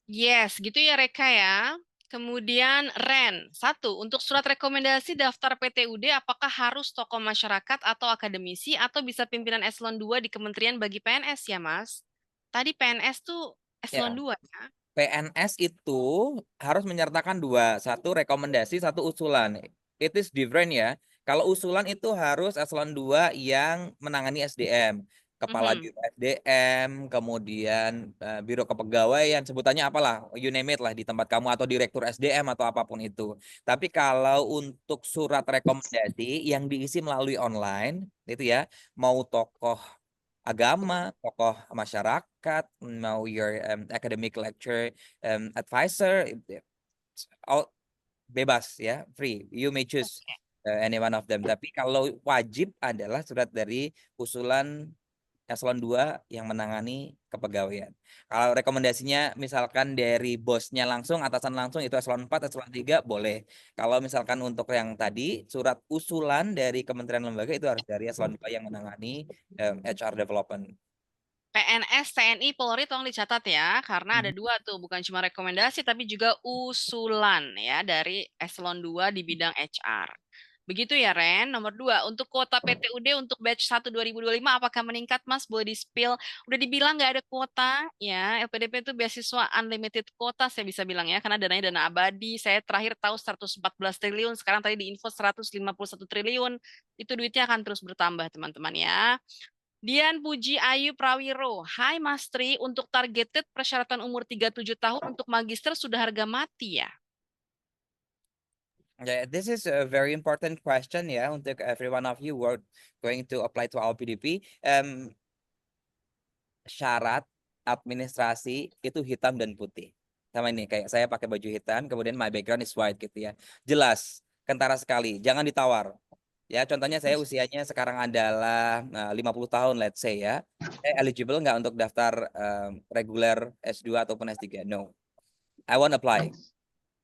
Yes, gitu ya Reka ya. Kemudian Ren, satu, untuk surat rekomendasi daftar PTUD apakah harus tokoh masyarakat atau akademisi atau bisa pimpinan eselon 2 di kementerian bagi PNS ya Mas? Tadi PNS tuh eselon Ya, 2 ya? PNS itu harus menyertakan dua, satu rekomendasi, satu usulan. It is different ya. Kalau usulan itu harus eselon 2 yang menangani SDM, kepala Mhm. biro SDM, kemudian biro kepegawaian, sebutannya apalah, you name it lah di tempat kamu atau direktur SDM atau apapun itu. Tapi kalau untuk surat rekomendasi yang diisi melalui online, itu ya, mau tokoh agama, tokoh masyarakat, mau your academic lecture advisor, all bebas ya, free. You may choose any one of them. Tapi kalau wajib adalah surat dari usulan eselon 2 yang menangani kepegawaian. Kalau rekomendasinya misalkan dari bosnya langsung, atasan langsung itu eselon 4, eselon 3 boleh. Kalau misalkan untuk yang tadi surat usulan dari kementerian lembaga itu harus dari eselon 2 yang menangani HR development. PNS, TNI, Polri tolong dicatat ya, karena ada Mhm. dua tuh, bukan cuma rekomendasi tapi juga usulan ya dari eselon 2 di bidang HR. Begitu ya Ren. Nomor dua, untuk kuota PTUD untuk batch 1 2025 apakah meningkat Mas? Boleh di-spill. Udah dibilang nggak ada kuota ya. LPDP itu beasiswa unlimited kuota saya bisa bilang ya. Karena dananya dana abadi. Saya terakhir tahu 114 triliun. Sekarang tadi di info 151 triliun. Itu duitnya akan terus bertambah teman-teman ya. Dian Puji Ayu Prawiro. Hai Mas Tri, untuk targeted persyaratan umur 37 tahun untuk magister sudah harga mati ya? Yeah, this is a very important question ya untuk every one of you who are going to apply to LPDP. Syarat administrasi itu hitam dan putih. Sama ini kayak saya pakai baju hitam, kemudian my background is white gitu ya. Jelas, kentara sekali, jangan ditawar. Ya, contohnya saya usianya sekarang adalah 50 tahun let's say ya. Saya eligible nggak untuk daftar reguler S2 ataupun S3? No. I won't apply.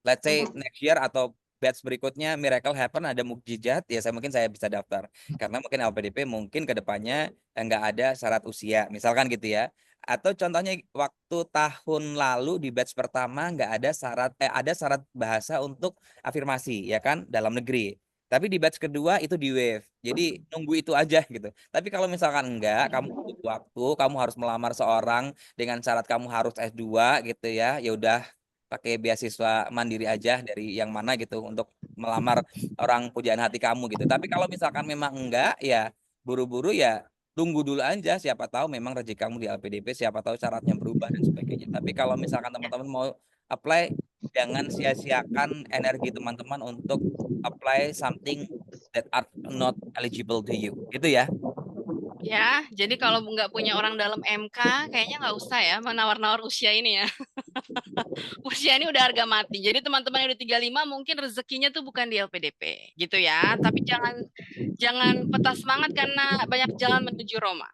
Let's say next year atau batch berikutnya miracle happen, ada mukjizat, ya mungkin saya bisa daftar. Karena mungkin LPDP mungkin ke depannya nggak ada syarat usia, misalkan gitu ya. Atau contohnya waktu tahun lalu di batch pertama nggak ada syarat, ada syarat bahasa untuk afirmasi, ya kan, dalam negeri. Tapi di batch kedua itu di wave. Jadi nunggu itu aja gitu. Tapi kalau misalkan enggak, kamu butuh waktu, kamu harus melamar seorang dengan syarat kamu harus S2 gitu ya. Ya udah pakai beasiswa mandiri aja dari yang mana gitu untuk melamar orang pujaan hati kamu gitu. Tapi kalau misalkan memang enggak ya buru-buru ya tunggu dulu aja, siapa tahu memang rezeki kamu di LPDP, siapa tahu syaratnya berubah dan sebagainya. Tapi kalau misalkan teman-teman mau apply, jangan sia-siakan energi teman-teman untuk apply something that are not eligible to you. Gitu ya. Ya, jadi kalau nggak punya orang dalam MK, kayaknya nggak usah ya menawar-nawar usia ini ya. Usia ini udah harga mati. Jadi teman-teman yang udah 35 mungkin rezekinya tuh bukan di LPDP gitu ya. Tapi jangan jangan patah semangat karena banyak jalan menuju Roma.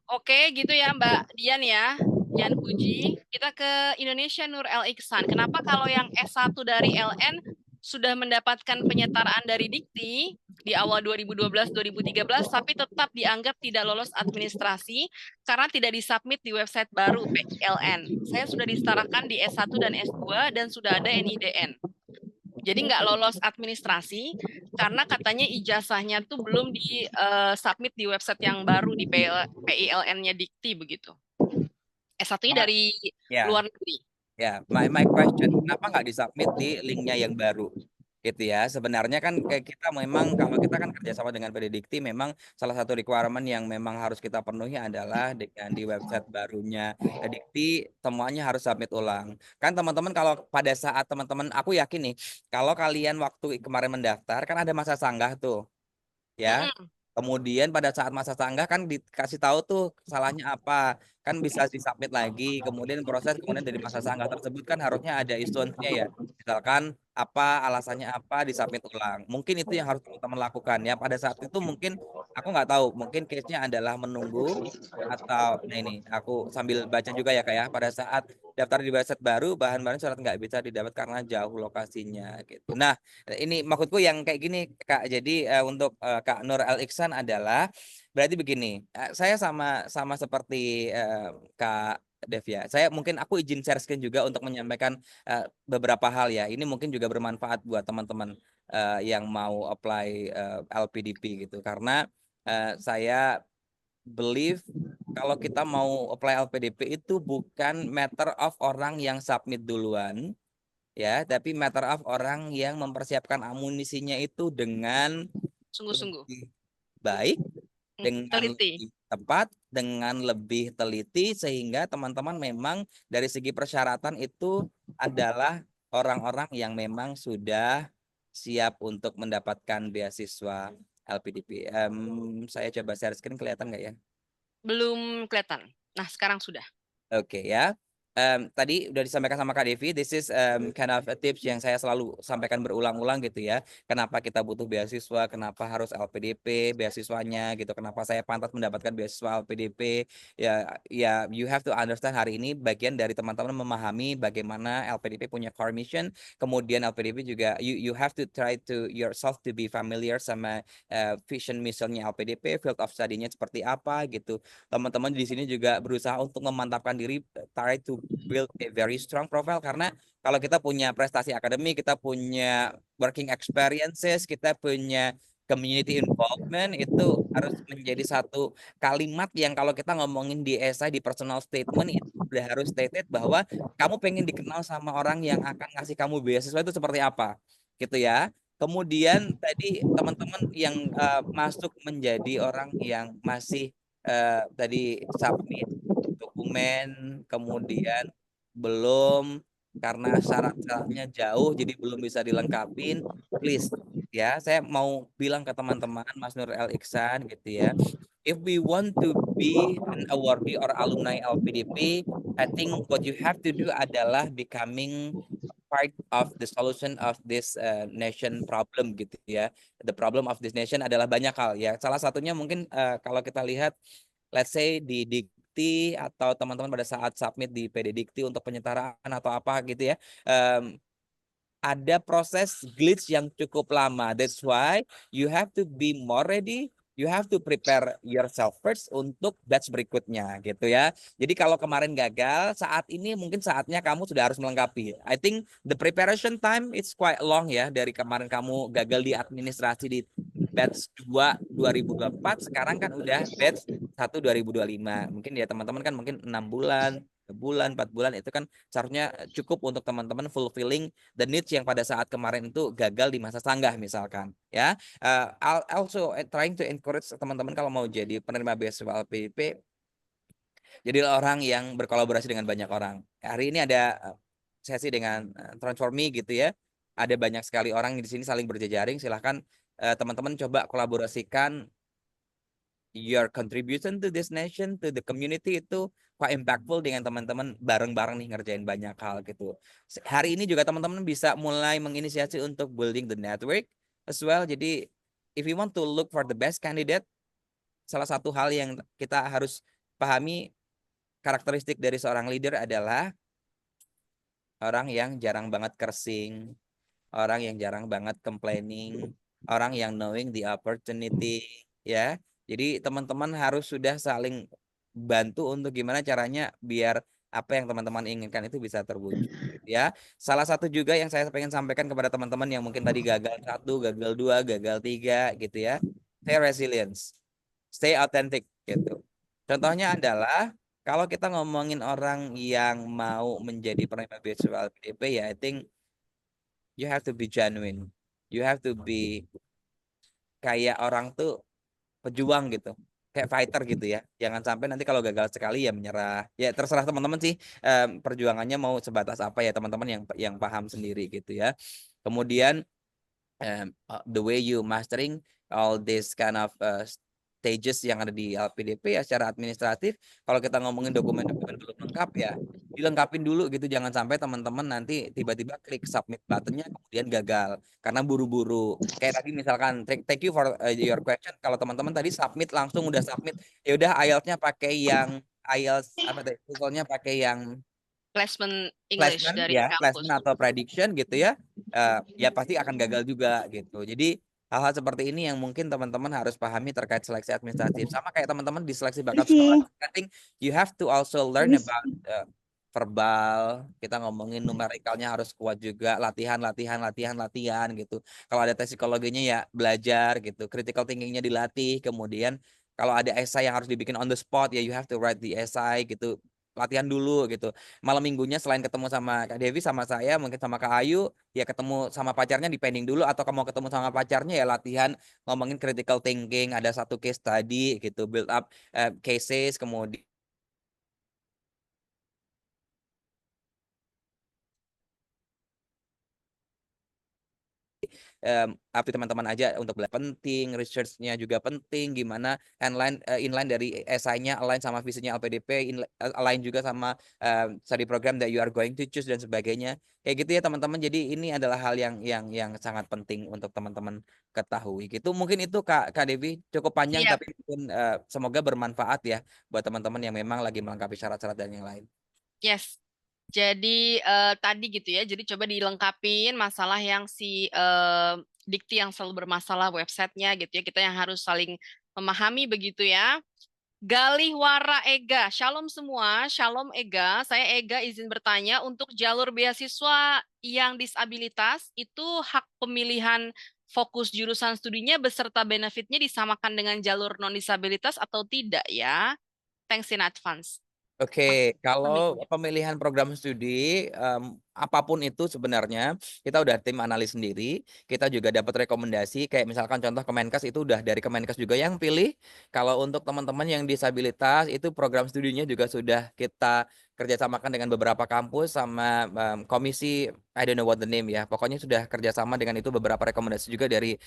Oke, gitu ya Mbak Dian ya. Dian Puji. Kita ke Indonesia Nur L. Iksan. Kenapa kalau yang S1 dari LN sudah mendapatkan penyetaraan dari Dikti di awal 2012-2013 tapi tetap dianggap tidak lolos administrasi karena tidak disubmit di website baru PILN. Saya sudah disetarakan di S1 dan S2 dan sudah ada NIDN. Jadi nggak lolos administrasi karena katanya ijazahnya tuh belum di submit di website yang baru di PILN-nya Dikti begitu. S1-nya Ma- dari Ya, luar negeri. ya, my question, kenapa nggak disubmit di linknya yang baru? Gitu ya. Sebenarnya kan kayak kita memang kalau kita kan kerjasama dengan Predikti, memang salah satu requirement yang memang harus kita penuhi adalah dengan di website barunya Dikti semuanya harus submit ulang. Kan teman-teman kalau pada saat teman-teman, aku yakin nih, kalau kalian waktu kemarin mendaftar kan ada masa sanggah tuh, ya. Mm-mm. Kemudian pada saat masa sanggah kan dikasih tahu tuh salahnya apa, kan bisa disubmit lagi. Kemudian proses kemudian dari masa sanggah tersebut kan harusnya ada issuance-nya ya. Misalkan apa alasannya apa disubmit ulang. Mungkin itu yang harus teman-teman lakukan ya. Pada saat itu mungkin aku nggak tahu, mungkin case-nya adalah menunggu atau nah ini aku sambil baca juga ya kayak pada saat daftar di website baru bahan-bahan surat nggak bisa didapat karena jauh lokasinya gitu. Nah, ini maksudku yang kayak gini Kak. Jadi untuk Kak Nur Al Iksan adalah berarti begini. Saya sama sama seperti Kak Dev ya. Saya mungkin aku izin share screen juga untuk menyampaikan beberapa hal ya. Ini mungkin juga bermanfaat buat teman-teman yang mau apply LPDP gitu. Karena saya believe kalau kita mau apply LPDP itu bukan matter of orang yang submit duluan ya, tapi matter of orang yang mempersiapkan amunisinya itu dengan Sungguh-sungguh. lebih baik, dengan Teliti. lebih tepat, dengan lebih teliti, sehingga teman-teman memang dari segi persyaratan itu adalah orang-orang yang memang sudah siap untuk mendapatkan beasiswa LPDP. Saya coba share screen, kelihatan nggak ya? Belum kelihatan. Nah, sekarang sudah. Oke ya. Tadi udah disampaikan sama Kak Devi, this is kind of a tips yang saya selalu sampaikan berulang-ulang gitu ya. Kenapa kita butuh beasiswa, kenapa harus LPDP beasiswanya gitu, kenapa saya pantas mendapatkan beasiswa LPDP. Ya, ya you have to understand hari ini bagian dari teman-teman memahami bagaimana LPDP punya core mission, kemudian LPDP juga you have to try to yourself to be familiar sama vision missionnya LPDP, field of study-nya seperti apa gitu. Teman-teman di sini juga berusaha untuk memantapkan diri, try to build a very strong profile karena kalau kita punya prestasi akademik, kita punya working experiences, kita punya community involvement itu harus menjadi satu kalimat yang kalau kita ngomongin di essay, di personal statement itu udah harus stated bahwa kamu pengen dikenal sama orang yang akan ngasih kamu beasiswa itu seperti apa gitu ya. Kemudian tadi teman-teman yang masuk menjadi orang yang masih tadi submit dokumen, kemudian belum karena syarat-syaratnya jauh, jadi belum bisa dilengkapin. Please, ya, saya mau bilang ke teman-teman, Mas Nur El Iksan, gitu ya. If we want to be an awardee or alumni LPDP, I think what you have to do adalah becoming part of the solution of this nation problem gitu ya. The problem of this nation adalah banyak hal ya. Salah satunya mungkin kalau kita lihat, let's say di Dikti atau teman-teman pada saat submit di PD Dikti untuk penyetaraan atau apa gitu ya. ada proses glitch yang cukup lama. That's why you have to be more ready. You have to prepare yourself first untuk batch berikutnya gitu ya. Jadi kalau kemarin gagal, saat ini mungkin saatnya kamu sudah harus melengkapi. I think the preparation time it's quite long ya, dari kemarin kamu gagal di administrasi di batch 2 2024, sekarang kan udah batch 1 2025. Mungkin ya teman-teman kan mungkin 6 bulan, 3 bulan, 4 bulan itu kan seharusnya cukup untuk teman-teman fulfilling the needs yang pada saat kemarin itu gagal di masa sanggah misalkan ya. I'll also trying to encourage teman-teman kalau mau jadi penerima beasiswa LPDP, jadilah orang yang berkolaborasi dengan banyak orang. Hari ini ada sesi dengan Transformi gitu ya. Ada banyak sekali orang di sini saling berjejaring. Silahkan teman-teman coba kolaborasikan your contribution to this nation, to the community itu quite impactful dengan teman-teman bareng-bareng nih ngerjain banyak hal gitu. Hari ini juga teman-teman bisa mulai menginisiasi untuk building the network as well. Jadi if you want to look for the best candidate, salah satu hal yang kita harus pahami, karakteristik dari seorang leader adalah orang yang jarang banget kersing, orang yang jarang banget complaining, orang yang knowing the opportunity ya. Jadi teman-teman harus sudah saling bantu untuk gimana caranya biar apa yang teman-teman inginkan itu bisa terwujud ya. Salah satu juga yang saya pengen sampaikan kepada teman-teman yang mungkin tadi gagal 1, gagal 2, gagal 3 gitu ya. Stay resilience, stay authentic gitu. Contohnya adalah kalau kita ngomongin orang yang mau menjadi penerima beasiswa LPDP ya, I think you have to be genuine. You have to be kayak orang tuh pejuang gitu. Kayak fighter gitu ya. Jangan sampai nanti kalau gagal sekali ya menyerah. Ya terserah teman-teman sih, perjuangannya mau sebatas apa ya, teman-teman yang paham sendiri gitu ya. Kemudian the way you mastering all this kind of stages yang ada di LPDP ya secara administratif, kalau kita ngomongin dokumen-dokumen belum lengkap ya dilengkapin dulu gitu, jangan sampai teman-teman nanti tiba-tiba klik submit buttonnya kemudian gagal karena buru-buru. Kayak tadi misalkan, thank you for your question, kalau teman-teman tadi submit langsung udah submit, ya udah IELTS-nya pakai yang IELTS apa tadi, TOEFL-nya pakai yang Placement English placement dari ya, kampus. placement atau prediction gitu ya, ya pasti akan gagal juga gitu. Jadi hal-hal seperti ini yang mungkin teman-teman harus pahami terkait seleksi administratif. Sama kayak teman-teman di seleksi bakat sekolah, I think you have to also learn about verbal. Kita ngomongin numerikalnya harus kuat juga, latihan gitu. Kalau ada tes psikologinya ya belajar gitu, critical thinkingnya dilatih. Kemudian kalau ada esai yang harus dibikin on the spot ya you have to write the essay gitu, latihan dulu gitu. Malam minggunya selain ketemu sama Kak Devi sama saya, mungkin sama Kak Ayu, ya ketemu sama pacarnya di pending dulu, atau kamu ketemu sama pacarnya ya latihan ngomongin critical thinking, ada satu case tadi gitu, build up cases, kemudian update teman-teman aja untuk belajar penting, research-nya juga penting, gimana inline dari esainya align sama visinya LPDP, align juga sama study program that you are going to choose dan sebagainya. Kayak gitu ya teman-teman. Jadi ini adalah hal yang sangat penting untuk teman-teman ketahui. Gitu. Mungkin itu Kak Devi cukup panjang Siap. tapi mungkin semoga bermanfaat ya buat teman-teman yang memang lagi melengkapi syarat-syarat dan yang lain. Yes. Jadi tadi gitu ya. Jadi coba dilengkapin masalah yang si dikti yang selalu bermasalah websitenya gitu ya. Kita yang harus saling memahami begitu ya. Galih Wara Ega, Shalom semua, Shalom Ega. Saya Ega izin bertanya, untuk jalur beasiswa yang disabilitas itu hak pemilihan fokus jurusan studinya beserta benefitnya disamakan dengan jalur non disabilitas atau tidak ya? Thanks in advance. Oke, kalau Amin. pemilihan program studi, apapun itu sebenarnya kita udah tim analis sendiri, kita juga dapat rekomendasi, kayak misalkan contoh Kemenkes itu udah dari Kemenkes juga yang pilih. Kalau untuk teman-teman yang disabilitas itu program studinya juga sudah kita kerjasamakan dengan beberapa kampus sama komisi, I don't know what the name ya, pokoknya sudah kerjasama dengan itu, beberapa rekomendasi juga dari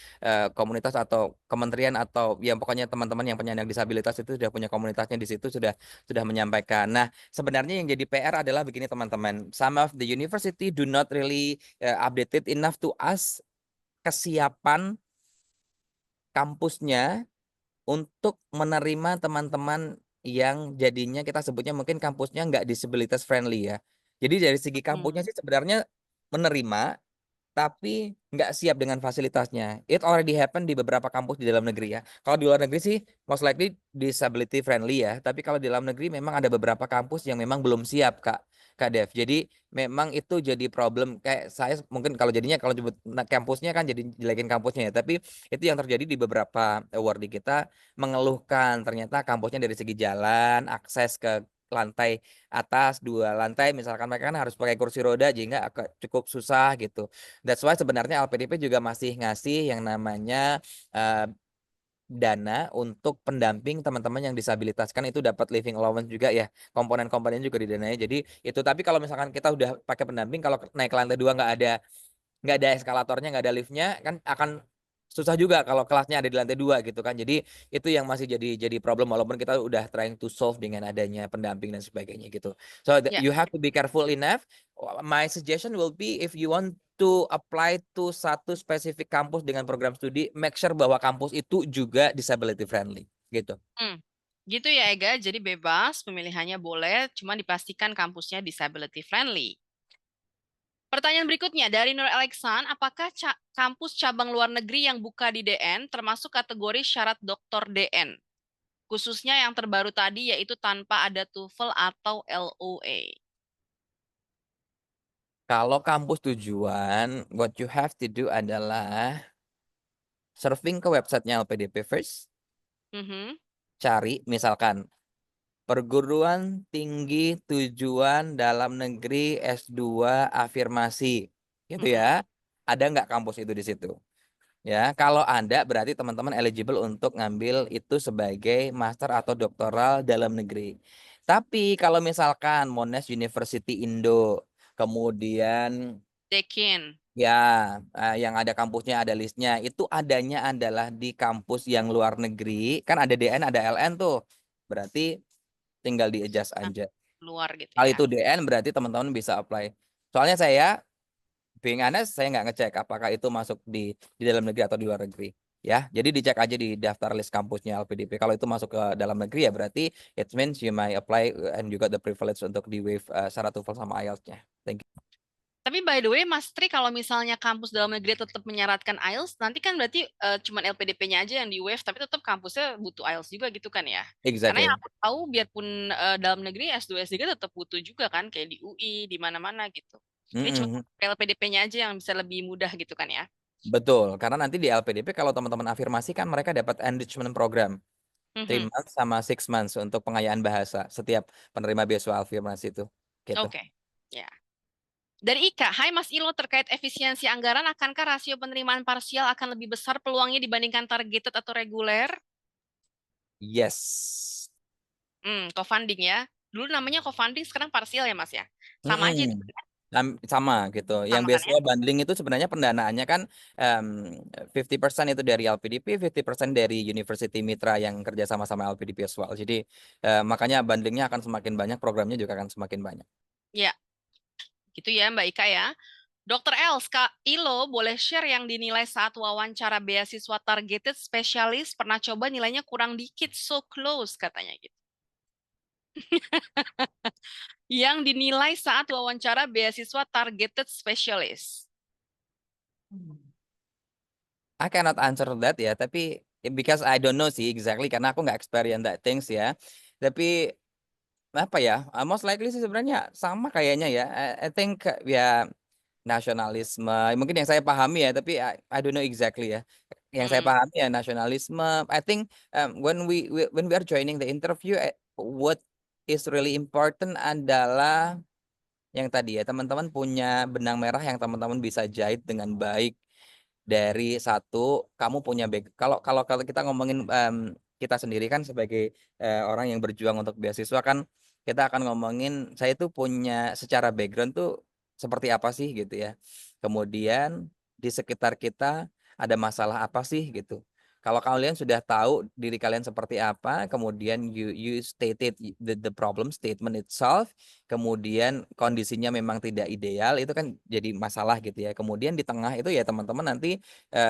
komunitas atau kementerian atau yang pokoknya teman-teman yang penyandang disabilitas itu sudah punya komunitasnya di situ, sudah menyampaikan. Nah, sebenarnya yang jadi PR adalah begini teman-teman. Some of the university do not really updated enough to us kesiapan kampusnya untuk menerima teman-teman yang jadinya kita sebutnya mungkin kampusnya nggak disabilitas friendly ya. Jadi dari segi kampusnya Hmm. sih sebenarnya menerima, tapi nggak siap dengan fasilitasnya. It already happen di beberapa kampus di dalam negeri ya. Kalau di luar negeri sih most likely disability friendly ya. Tapi kalau di dalam negeri memang ada beberapa kampus yang memang belum siap Kak Dev. Jadi memang itu jadi problem. Kayak saya mungkin kalau jadinya kalau nyebut kampusnya kan jadi jelekin kampusnya ya. Tapi itu yang terjadi di beberapa award di kita mengeluhkan ternyata kampusnya dari segi jalan, akses ke lantai atas 2 lantai misalkan mereka kan harus pakai kursi roda jadi nggak cukup susah gitu. That's why sebenarnya LPDP juga masih ngasih yang namanya eh, dana untuk pendamping teman-teman yang disabilitas kan itu dapat living allowance juga ya komponen-komponen juga di dananya jadi itu tapi kalau misalkan kita udah pakai pendamping kalau naik ke lantai 2 nggak ada eskalatornya nggak ada liftnya kan akan susah juga kalau kelasnya ada di lantai 2 gitu kan jadi itu yang masih jadi problem walaupun kita udah trying to solve dengan adanya pendamping dan sebagainya gitu so Ya. you have to be careful enough. My suggestion will be if you want to apply to satu spesifik kampus dengan program studi make sure bahwa kampus itu juga disability friendly gitu. Hmm. Gitu ya Ega, jadi bebas, pemilihannya boleh, cuma dipastikan kampusnya disability friendly. Pertanyaan berikutnya dari Nur Alexan, apakah kampus cabang luar negeri yang buka di DN termasuk kategori syarat doktor DN? Khususnya yang terbaru tadi yaitu tanpa ada TOEFL atau LOA. Kalau kampus tujuan what you have to do adalah surfing ke websitenya LPDP first Mhm, cari misalkan perguruan tinggi tujuan dalam negeri S2 afirmasi gitu mhm. ya. Ada nggak kampus itu di situ? Ya, kalau ada berarti teman-teman eligible untuk ngambil itu sebagai master atau doktoral dalam negeri. Tapi kalau misalkan Monash University Indo, kemudian Dekin. ya yang ada kampusnya ada listnya, itu adanya adalah di kampus yang luar negeri, kan ada DN ada LN tuh. Berarti tinggal di adjust Nah, aja. luar gitu Kalau ya. itu DN berarti teman-teman bisa apply. Soalnya saya, being honest, saya nggak ngecek apakah itu masuk di dalam negeri atau di luar negeri. Ya, jadi dicek aja di daftar list kampusnya LPDP. Kalau itu masuk ke dalam negeri ya berarti it means you may apply and you got the privilege untuk di waive syarat TOEFL sama IELTS-nya. Thank you. Tapi by the way, Mas Tri, kalau misalnya kampus dalam negeri tetap menyaratkan IELTS, nanti kan berarti cuman LPDP-nya aja yang di waive, tapi tetap kampusnya butuh IELTS juga gitu kan ya? Karena yang Exactly. aku tahu, biarpun dalam negeri S2, S3 tetap butuh juga kan, kayak di UI, di mana-mana gitu. Ini cuma Mm-mm. LPDP-nya aja yang bisa lebih mudah gitu kan ya? Betul, karena nanti di LPDP kalau teman-teman afirmasi kan mereka dapat enrichment program 3 Mhm. months sama 6 months untuk pengayaan bahasa setiap penerima beasiswa afirmasi itu. Gitu. Oke. Ya. Dari Ika, Hai Mas Ilo, terkait efisiensi anggaran, akankah rasio penerimaan parsial akan lebih besar peluangnya dibandingkan targeted atau reguler? Yes. Co-funding ya. Dulu namanya co-funding, sekarang parsial ya Mas ya. Sama aja itu Mm-mm. Sama gitu. Yang sama kan ya? beasiswa bundling itu sebenarnya pendanaannya kan em, 50% itu dari LPDP, 50% dari University Mitra yang kerja sama-sama LPDP as well. Jadi makanya bundlingnya akan semakin banyak, programnya juga akan semakin banyak. Ya, gitu ya Mbak Ika ya. Dokter Els, Kak Ilo boleh share yang dinilai saat wawancara beasiswa targeted spesialis, pernah coba nilainya kurang dikit, so close katanya gitu. Yang dinilai saat wawancara beasiswa targeted specialist. I cannot answer that ya, tapi because I don't know sih exactly karena aku nggak experience that things ya. Tapi apa ya? Most likely sih sebenarnya sama kayaknya ya. I think ya nasionalisme mungkin yang saya pahami ya tapi I don't know exactly ya yang saya Mm, pahami ya nasionalisme I think when we are joining the interview what is really important adalah yang tadi ya teman-teman punya benang merah yang teman-teman bisa jahit dengan baik dari satu kamu punya back kalau kalau kalau kita ngomongin kita sendiri kan sebagai orang yang berjuang untuk beasiswa kan kita akan ngomongin saya tuh punya secara background tuh seperti apa sih gitu ya kemudian di sekitar kita ada masalah apa sih gitu kalau kalian sudah tahu diri kalian seperti apa kemudian you stated the problem statement itself kemudian kondisinya memang tidak ideal itu kan jadi masalah gitu ya kemudian di tengah itu ya teman-teman nanti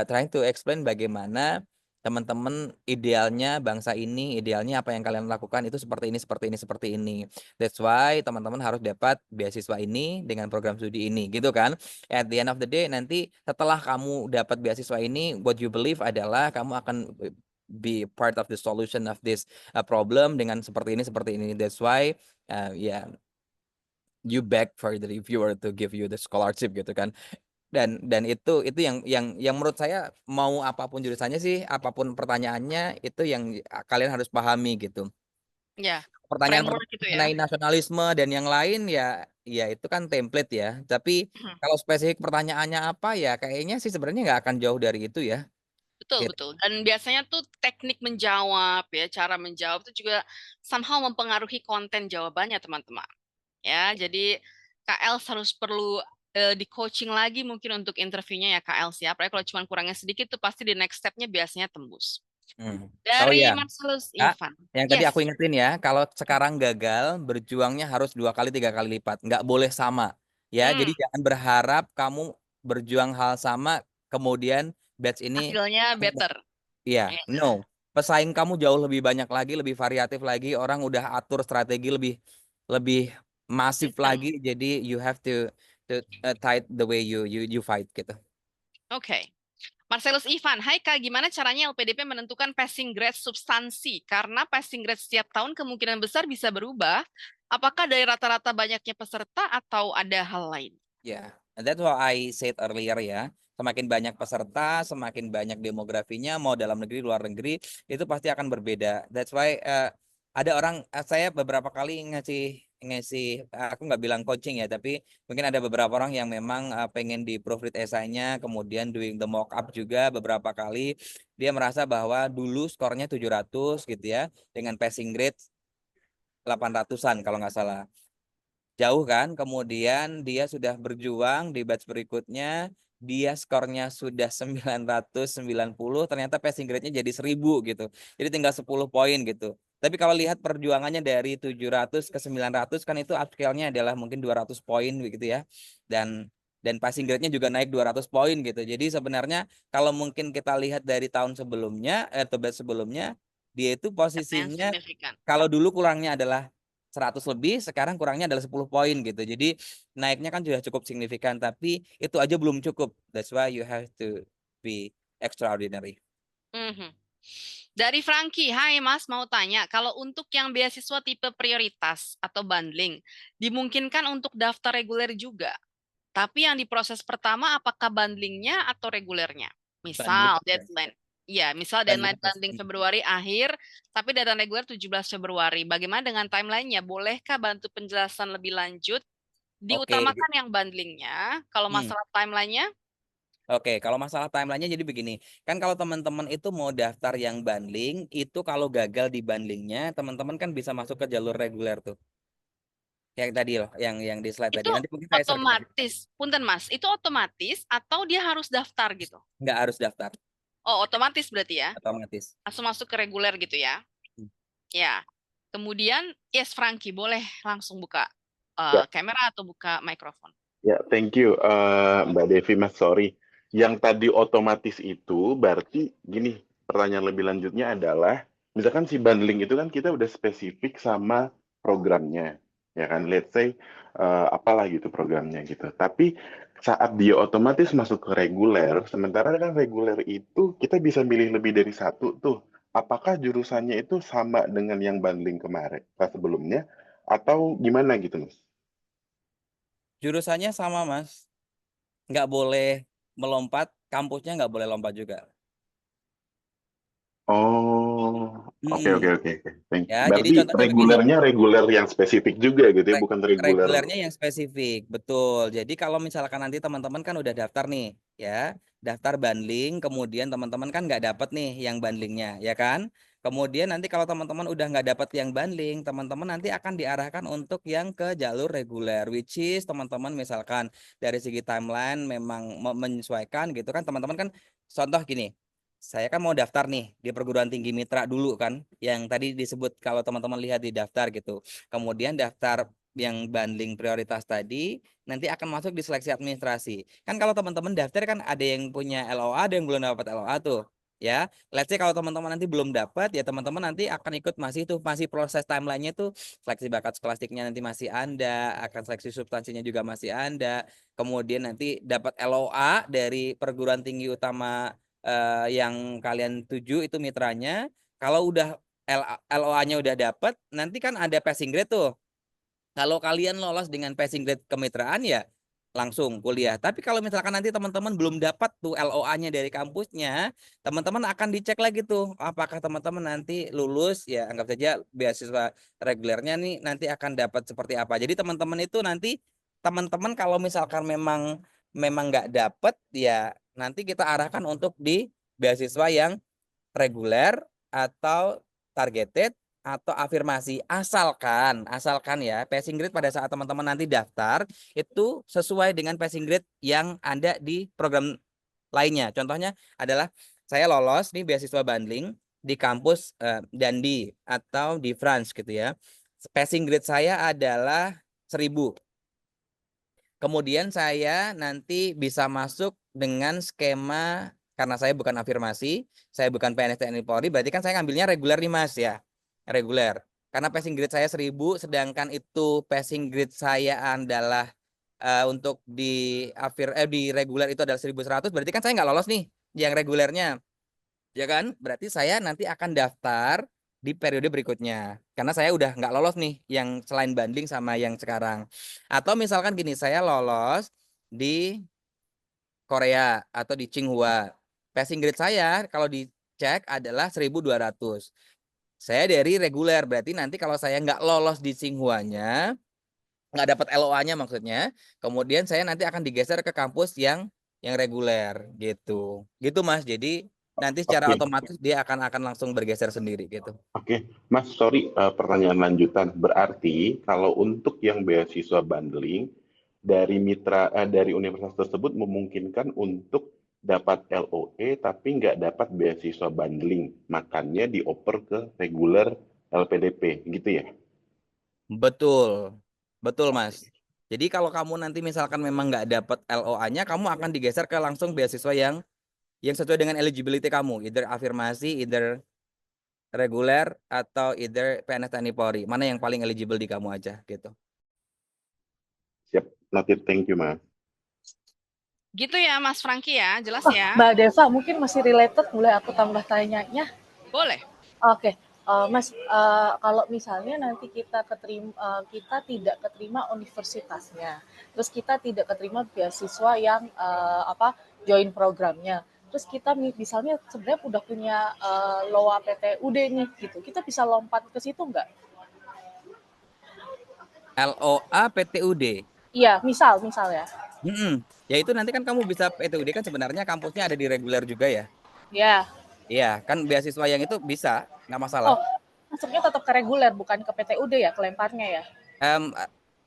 trying to explain bagaimana teman-teman idealnya bangsa ini, idealnya apa yang kalian lakukan itu seperti ini, seperti ini, seperti ini. That's why teman-teman harus dapat beasiswa ini dengan program studi ini, gitu kan? At the end of the day, nanti setelah kamu dapat beasiswa ini, what you believe adalah kamu akan be part of the solution of this problem dengan seperti ini, seperti ini. That's why, yeah, you beg for the reviewer to give you the scholarship, gitu kan? Dan itu yang menurut saya, mau apapun jurusannya sih, apapun pertanyaannya, itu yang kalian harus pahami gitu. Ya, framework Pertanyaan-pertanyaan itu ya. mengenai nasionalisme dan yang lain ya itu kan template ya. Tapi Mhm. kalau spesifik pertanyaannya apa ya, kayaknya sih sebenarnya nggak akan jauh dari itu ya. Betul, Gitu. betul. Dan biasanya tuh teknik menjawab ya, cara menjawab itu juga somehow mempengaruhi konten jawabannya, teman-teman. Ya, jadi KL harus perlu di coaching lagi mungkin untuk interviewnya ya KL siapa. Apalagi kalau cuma kurangnya sedikit tuh pasti di next step-nya biasanya tembus. Hmm. Oh Dari ya, Marcelus Kak, Ivan. yang tadi aku Yes. ingetin ya, kalau sekarang gagal, berjuangnya harus 2 kali 3 kali lipat, nggak boleh sama. Ya, Hmm, jadi jangan berharap kamu berjuang hal sama, kemudian batch ini, hasilnya better. iya, Ya. no. Pesaing kamu jauh lebih banyak lagi, lebih variatif lagi, orang udah atur strategi lebih lebih masif Mhm. lagi, jadi you have to tight the way you fight gitu. Oke. Marcelus Ivan, hai Kak, gimana caranya LPDP menentukan passing grade substansi? Karena passing grade setiap tahun kemungkinan besar bisa berubah. Apakah dari rata-rata banyaknya peserta atau ada hal lain? Ya, and that's what I said earlier ya. Semakin banyak peserta, semakin banyak demografinya, mau dalam negeri, luar negeri, itu pasti akan berbeda. That's why ada orang, saya beberapa kali ngasih ngasih, aku nggak bilang coaching ya, tapi mungkin ada beberapa orang yang memang pengen di proofread esainya, kemudian doing the mock up juga beberapa kali. Dia merasa bahwa dulu skornya 700 gitu ya, dengan passing grade 800-an kalau nggak salah. Jauh kan, kemudian dia sudah berjuang di batch berikutnya, dia skornya sudah 990, ternyata passing grade-nya jadi 1000 gitu. Jadi tinggal 10 poin gitu. Tapi kalau lihat perjuangannya dari 700 ke 900 kan itu upscale-nya adalah mungkin 200 poin begitu ya. Dan passing grade-nya juga naik 200 poin gitu. Jadi sebenarnya kalau mungkin kita lihat dari tahun sebelumnya atau batch sebelumnya, dia itu Yang posisinya signifikan. kalau dulu kurangnya adalah 100 lebih, sekarang kurangnya adalah 10 poin gitu. Jadi naiknya kan sudah cukup signifikan, tapi itu aja belum cukup. That's why you have to be extraordinary. Mhm. Dari Frankie, hai Mas, mau tanya, kalau untuk yang beasiswa tipe prioritas atau bundling, dimungkinkan untuk daftar reguler juga. Tapi yang di proses pertama, apakah bundlingnya atau regulernya? Banding Misal ya. deadline. Ya, misal deadline Banding ya. bundling Februari akhir, tapi deadline reguler 17 Februari. Bagaimana dengan timelinenya? Bolehkah bantu penjelasan lebih lanjut? Oke. Diutamakan yang bundlingnya. Kalau Hmm. masalah timelinenya, Oke, kalau masalah timelinenya jadi begini. Kan kalau teman-teman itu mau daftar yang bundling, itu kalau gagal di bundlingnya, teman-teman kan bisa masuk ke jalur reguler tuh. Yang tadi loh, yang di slide tadi. itu Nanti mungkin saya sharing lagi. otomatis. Punten Mas, itu otomatis atau dia harus daftar gitu? Nggak harus daftar, Oh, otomatis berarti ya. otomatis. Langsung masuk ke reguler gitu ya. Hmm. Ya. Kemudian, yes Frankie, boleh langsung buka Ya, kamera atau buka mikrofon. ya, thank you, Mbak Devi, Mas. Sorry. Yang tadi otomatis itu berarti gini, pertanyaan lebih lanjutnya adalah, misalkan si bundling itu kan kita udah spesifik sama programnya, ya kan? Let's say apalah gitu programnya gitu. Tapi saat dia otomatis masuk ke reguler, sementara kan reguler itu kita bisa milih lebih dari satu tuh. Apakah jurusannya itu sama dengan yang bundling kemarin, pas sebelumnya, atau gimana gitu, Mas? Jurusannya sama, Mas. Nggak boleh melompat, kampusnya nggak boleh lompat juga. Oh, oke, oke, Mm-mm. oke, oke. Thank Ya, you. jadi Berarti contohnya begini, regulernya reguler yang spesifik juga gitu ya, bukan reguler. regulernya yang spesifik, betul. Jadi kalau misalkan nanti teman-teman kan udah daftar nih, ya, daftar bundling, kemudian teman-teman kan nggak dapat nih yang bundlingnya, ya kan? Kemudian nanti kalau teman-teman udah nggak dapat yang bundling, teman-teman nanti akan diarahkan untuk yang ke jalur reguler, which is teman-teman misalkan dari segi timeline memang menyesuaikan gitu kan, teman-teman kan, contoh gini. Saya kan mau daftar nih di perguruan tinggi mitra dulu kan, yang tadi disebut kalau teman-teman lihat di daftar gitu. Kemudian daftar yang bundling prioritas tadi nanti akan masuk di seleksi administrasi. Kan kalau teman-teman daftar kan ada yang punya LOA, ada yang belum dapat LOA tuh. ya. Let's say kalau teman-teman nanti belum dapat, ya teman-teman nanti akan ikut masih proses timelinenya tuh, seleksi bakat skolastiknya nanti masih Anda, akan seleksi substansinya juga masih Anda. Kemudian nanti dapat LOA dari perguruan tinggi utama yang kalian tuju itu mitranya. Kalau udah LOA-nya udah dapat, nanti kan ada passing grade tuh. Kalau kalian lolos dengan passing grade kemitraan ya langsung kuliah. Tapi kalau misalkan nanti teman-teman belum dapat tuh LOA-nya dari kampusnya, teman-teman akan dicek lagi tuh apakah teman-teman nanti lulus, ya anggap saja beasiswa regulernya nih nanti akan dapat seperti apa. Jadi teman-teman itu nanti teman-teman kalau misalkan memang nggak dapat, ya nanti kita arahkan untuk di beasiswa yang reguler atau targeted atau afirmasi, asalkan ya passing grade pada saat teman-teman nanti daftar itu sesuai dengan passing grade yang ada di program lainnya. Contohnya adalah saya lolos nih beasiswa bundling di kampus Dundee atau di France gitu ya. Passing grade saya adalah 1000. Kemudian saya nanti bisa masuk dengan skema, karena saya bukan afirmasi, saya bukan PNS TNI Polri, berarti kan saya ngambilnya reguler nih Mas ya. Reguler. Karena passing grade saya 1000, sedangkan itu passing grade saya adalah untuk di reguler itu adalah 1100, berarti kan saya nggak lolos nih yang regulernya. Ya kan? Berarti saya nanti akan daftar di periode berikutnya. Karena saya udah nggak lolos nih yang selain banding sama yang sekarang. Atau misalkan gini, saya lolos di Korea atau di Tsinghua. Passing grade saya kalau dicek adalah 1200. Saya dari reguler, berarti nanti kalau saya nggak lolos di Tsinghuanya, nggak dapat LOA-nya maksudnya, kemudian saya nanti akan digeser ke kampus yang reguler gitu. Gitu Mas. Jadi nanti secara Oke, otomatis dia akan langsung bergeser sendiri gitu. oke. Mas, sorry, pertanyaan lanjutan. Berarti kalau untuk yang beasiswa bundling dari dari universitas tersebut memungkinkan untuk dapat LOE tapi nggak dapat beasiswa bundling, makanya dioper ke reguler LPDP, gitu ya? Betul. Betul Mas. Jadi kalau kamu nanti misalkan memang nggak dapat LOA-nya, kamu akan digeser ke langsung beasiswa yang sesuai dengan eligibility kamu, either afirmasi, either reguler, atau either PNS TNI Polri. Mana yang paling eligible di kamu aja gitu. Siap, noted. Thank you, Mas. Gitu ya Mas Franky ya, jelas Oh, ya. Mbak Deva mungkin masih related, boleh aku tambah tanyanya? Boleh. Oke, Mas, kalau misalnya nanti kita kita tidak keterima universitasnya, terus kita tidak keterima beasiswa yang join programnya, terus kita misalnya sebenarnya udah punya LOA PTUD nih gitu, kita bisa lompat ke situ nggak? LOA PTUD. Iya, misal ya. Ya itu nanti kan kamu bisa PTUD kan sebenarnya kampusnya ada di reguler juga ya. Ya. Iya, kan beasiswa yang itu bisa, nggak masalah. Oh, masuknya tetap ke reguler, bukan ke PTUD ya, kelemparnya ya?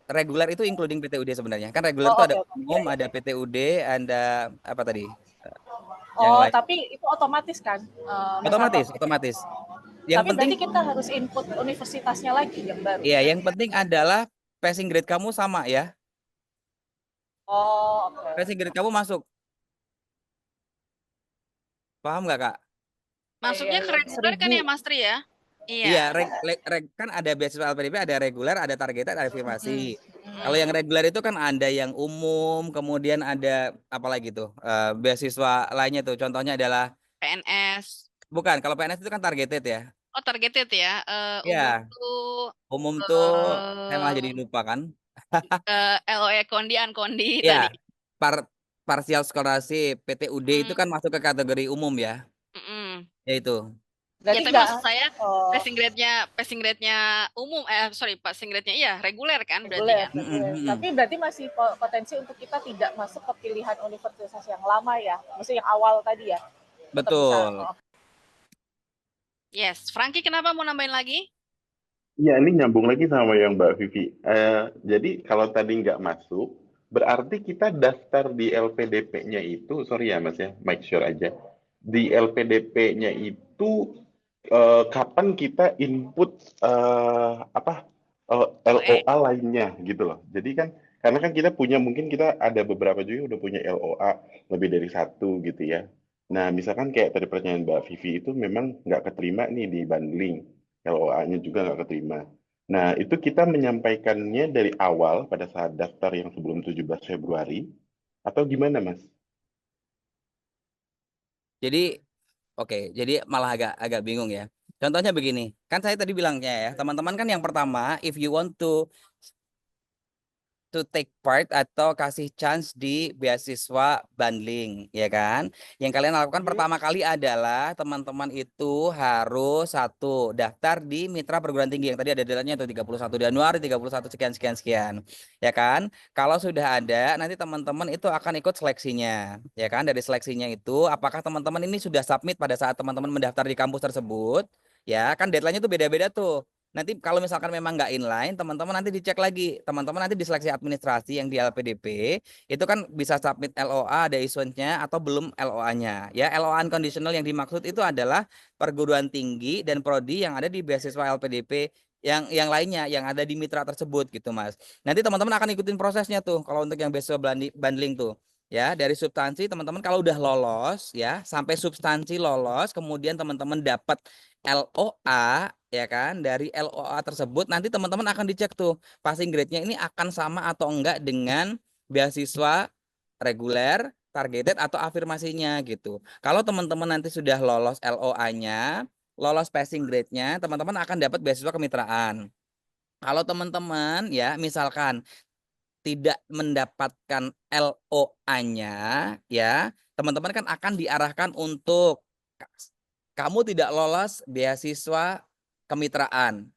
Reguler itu including PTUD sebenarnya. Kan reguler Oh, itu oke, ada oke. umum, ada PTUD, ada apa tadi? Yang Oh, lain. tapi itu otomatis kan, Mas Anto? Otomatis. Yang Tapi penting, berarti kita harus input universitasnya lagi yang baru. ya yang penting adalah passing grade kamu sama ya. Oh, oke. Passing grade kamu masuk. Paham nggak Kak? Masuknya ke reguler kan 1000. ya Mas Tri ya? Iya, Iya. kan ada beasiswa LPDP, ada reguler, ada targeted, ada afirmasi. Kalau yang Hmm. reguler itu kan ada yang umum, kemudian ada apa lagi tuh? Beasiswa lainnya tuh. Contohnya adalah PNS. bukan, kalau PNS itu kan targeted ya. Oh, targeted ya. Umum Iya, tuh umum tuh saya malah jadi eh lupa kan. LOE Kondi Ankondi Iya, tadi. parsial scholarship, PTUD itu Hmm. kan masuk ke kategori umum ya. Mm-mm. Ya itu. Ya, Berarti tapi nggak, maksud saya oh, passing grade-nya umum, passing grade-nya iya reguler kan berarti reguler, kan? reguler. Tapi berarti masih potensi untuk kita tidak masuk ke pilihan universitas yang lama ya, maksudnya yang awal tadi ya. Tetap bisa. Betul. Oh. Yes, Franky kenapa mau nambahin lagi? Iya, ini nyambung lagi sama yang Mbak Vivi. Jadi kalau tadi nggak masuk, berarti kita daftar di LPDP-nya itu, sorry ya Mas ya, make sure aja. Di LPDP-nya itu kapan kita input LOA lainnya gitu loh. Jadi kan karena kan kita punya mungkin kita ada beberapa juga udah punya LOA lebih dari satu gitu ya. Nah, misalkan kayak tadi pertanyaan Mbak Vivi itu memang nggak keterima nih di bundling, LOA-nya juga nggak keterima. Nah, itu kita menyampaikannya dari awal pada saat daftar yang sebelum 17 Februari, atau gimana, Mas? Jadi oke, jadi malah agak bingung ya. Contohnya begini, kan saya tadi bilangnya ya, teman-teman kan yang pertama, if you want to take part atau kasih chance di beasiswa bundling, ya kan? Yang kalian lakukan pertama kali adalah teman-teman itu harus satu daftar di mitra perguruan tinggi yang tadi ada deadline-nya tuh 31 Januari, 31 sekian sekian sekian, ya kan? Kalau sudah ada, nanti teman-teman itu akan ikut seleksinya, ya kan? Dari seleksinya itu, apakah teman-teman ini sudah submit pada saat teman-teman mendaftar di kampus tersebut? Ya, kan deadline-nya tuh beda-beda tuh. Nanti kalau misalkan memang nggak inline, teman-teman nanti dicek lagi. Teman-teman nanti di seleksi administrasi yang di LPDP, itu kan bisa submit LOA, ada issuance-nya atau belum LOA-nya. Ya, LOA unconditional yang dimaksud itu adalah perguruan tinggi dan prodi yang ada di beasiswa LPDP yang lainnya yang ada di mitra tersebut gitu, Mas. Nanti teman-teman akan ikutin prosesnya tuh kalau untuk yang beasiswa bundling tuh. Ya, dari substansi teman-teman kalau udah lolos ya, sampai substansi lolos, kemudian teman-teman dapat LOA ya kan, dari LOA tersebut nanti teman-teman akan dicek tuh passing grade-nya ini akan sama atau enggak dengan beasiswa reguler, targeted atau afirmasinya gitu. Kalau teman-teman nanti sudah lolos LOA-nya, lolos passing grade-nya, teman-teman akan dapat beasiswa kemitraan. Kalau teman-teman ya misalkan tidak mendapatkan LOA-nya ya, teman-teman kan akan diarahkan untuk kamu tidak lolos beasiswa kemitraan.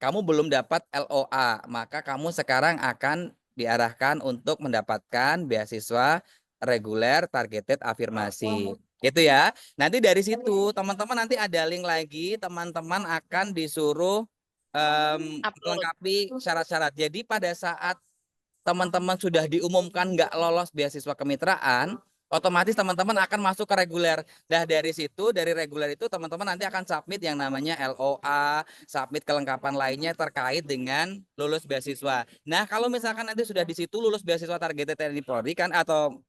Kamu belum dapat LOA, maka kamu sekarang akan diarahkan untuk mendapatkan beasiswa reguler targeted afirmasi. Gitu ya. Nanti dari situ teman-teman nanti ada link lagi, teman-teman akan disuruh Upload. melengkapi syarat-syarat. Jadi pada saat teman-teman sudah diumumkan nggak lolos beasiswa kemitraan, otomatis teman-teman akan masuk ke reguler. Nah, dari situ, dari reguler itu teman-teman nanti akan submit yang namanya LOA, submit kelengkapan lainnya terkait dengan lulus beasiswa. Nah, kalau misalkan nanti sudah di situ lulus beasiswa targeted TNI Polri kan atau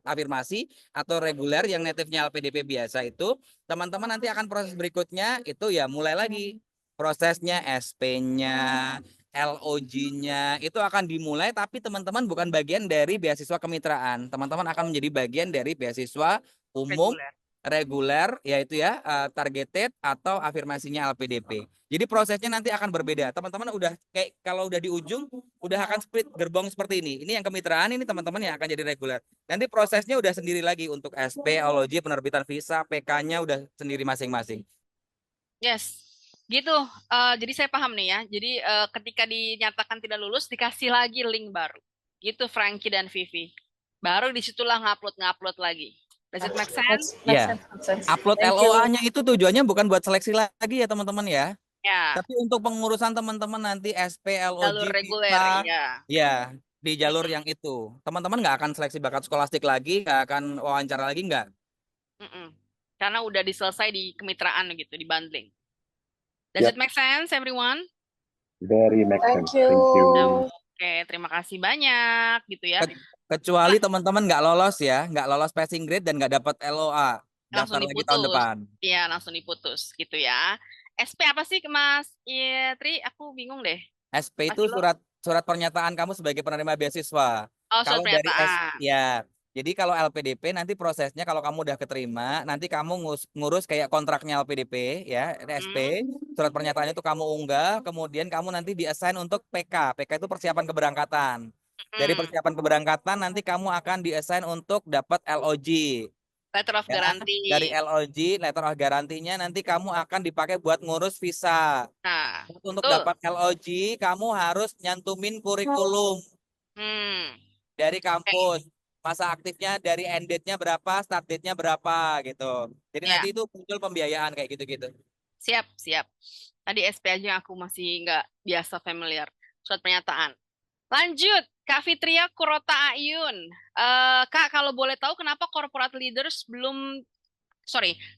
afirmasi atau reguler yang native-nya LPDP biasa itu, teman-teman nanti akan proses berikutnya itu ya mulai lagi prosesnya SP-nya, LOG-nya itu akan dimulai, tapi teman-teman bukan bagian dari beasiswa kemitraan. Teman-teman akan menjadi bagian dari beasiswa umum Reguler. reguler, yaitu ya targeted atau afirmasinya LPDP. Jadi prosesnya nanti akan berbeda. Teman-teman udah kayak kalau udah di ujung, udah akan split gerbong seperti ini. Ini yang kemitraan, ini teman-teman yang akan jadi reguler. Nanti prosesnya udah sendiri lagi untuk SP, LOG, penerbitan visa, PK-nya udah sendiri masing-masing. Yes, gitu. Jadi saya paham nih ya. Jadi ketika dinyatakan tidak lulus, dikasih lagi link baru. Gitu Frankie dan Vivi. Baru disitulah ngupload lagi. Does it make sense? Make Ya, sense, make sense. upload Thank you. LOA-nya itu tujuannya bukan buat seleksi lagi ya teman-teman ya. Ya, Tapi untuk pengurusan teman-teman nanti SP, LOG, jalur reguler, visa, ya. ya di jalur Mm-mm, yang itu. Teman-teman nggak akan seleksi bakat skolastik lagi, nggak akan wawancara lagi, nggak. mm-mm. Karena udah diselesai di kemitraan gitu, di bundling. Does Yap, it make sense, everyone? very make Thank sense. you. Thank you. Oke, terima kasih banyak gitu ya. Kecuali teman-teman nggak lolos ya, nggak lolos passing grade dan nggak dapat LOA, Langsung daftar lagi tahun diputus. depan. Iya, langsung diputus gitu ya. SP apa sih, Mas Tri? Aku bingung deh. SP Mas itu Ilo? surat pernyataan kamu sebagai penerima beasiswa. Oh, surat Kalau dari pernyataan. ya, jadi kalau LPDP nanti prosesnya kalau kamu udah keterima, nanti kamu ngurus kayak kontraknya LPDP ya, SP, surat pernyataannya itu kamu unggah, kemudian kamu nanti diassign untuk PK. PK itu persiapan keberangkatan. Dari Hmm, persiapan keberangkatan nanti kamu akan diassign untuk dapat LOG. letter of Ya, dari guarantee. LOG, letter of guarantee-nya nanti kamu akan dipakai buat ngurus visa. Nah, Untuk betul. dapat LOG, kamu harus nyantumin kurikulum Hmm, dari oke. kampus. Masa aktifnya dari end date-nya berapa, start date-nya berapa gitu. Jadi Ya, nanti itu muncul pembiayaan kayak gitu-gitu. siap, siap. Tadi SP aja aku masih nggak biasa familiar. Surat pernyataan. Lanjut, Kak Fitria Kurota Ayun. Kak, kalau boleh tahu kenapa corporate leaders belum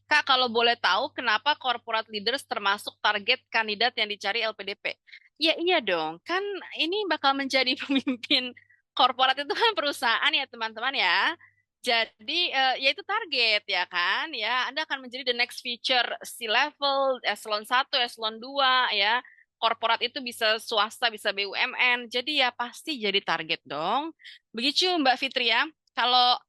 Kak, kalau boleh tahu kenapa corporate leaders termasuk target kandidat yang dicari LPDP? Ya iya dong, kan ini bakal menjadi pemimpin korporat itu kan perusahaan ya teman-teman ya. Jadi ya itu target ya kan ya Anda akan menjadi the next future C-level eselon 1, eselon 2 ya. Korporat itu bisa swasta, bisa BUMN. Jadi ya pasti jadi target dong. Begitu Mbak Fitri ya. Kalau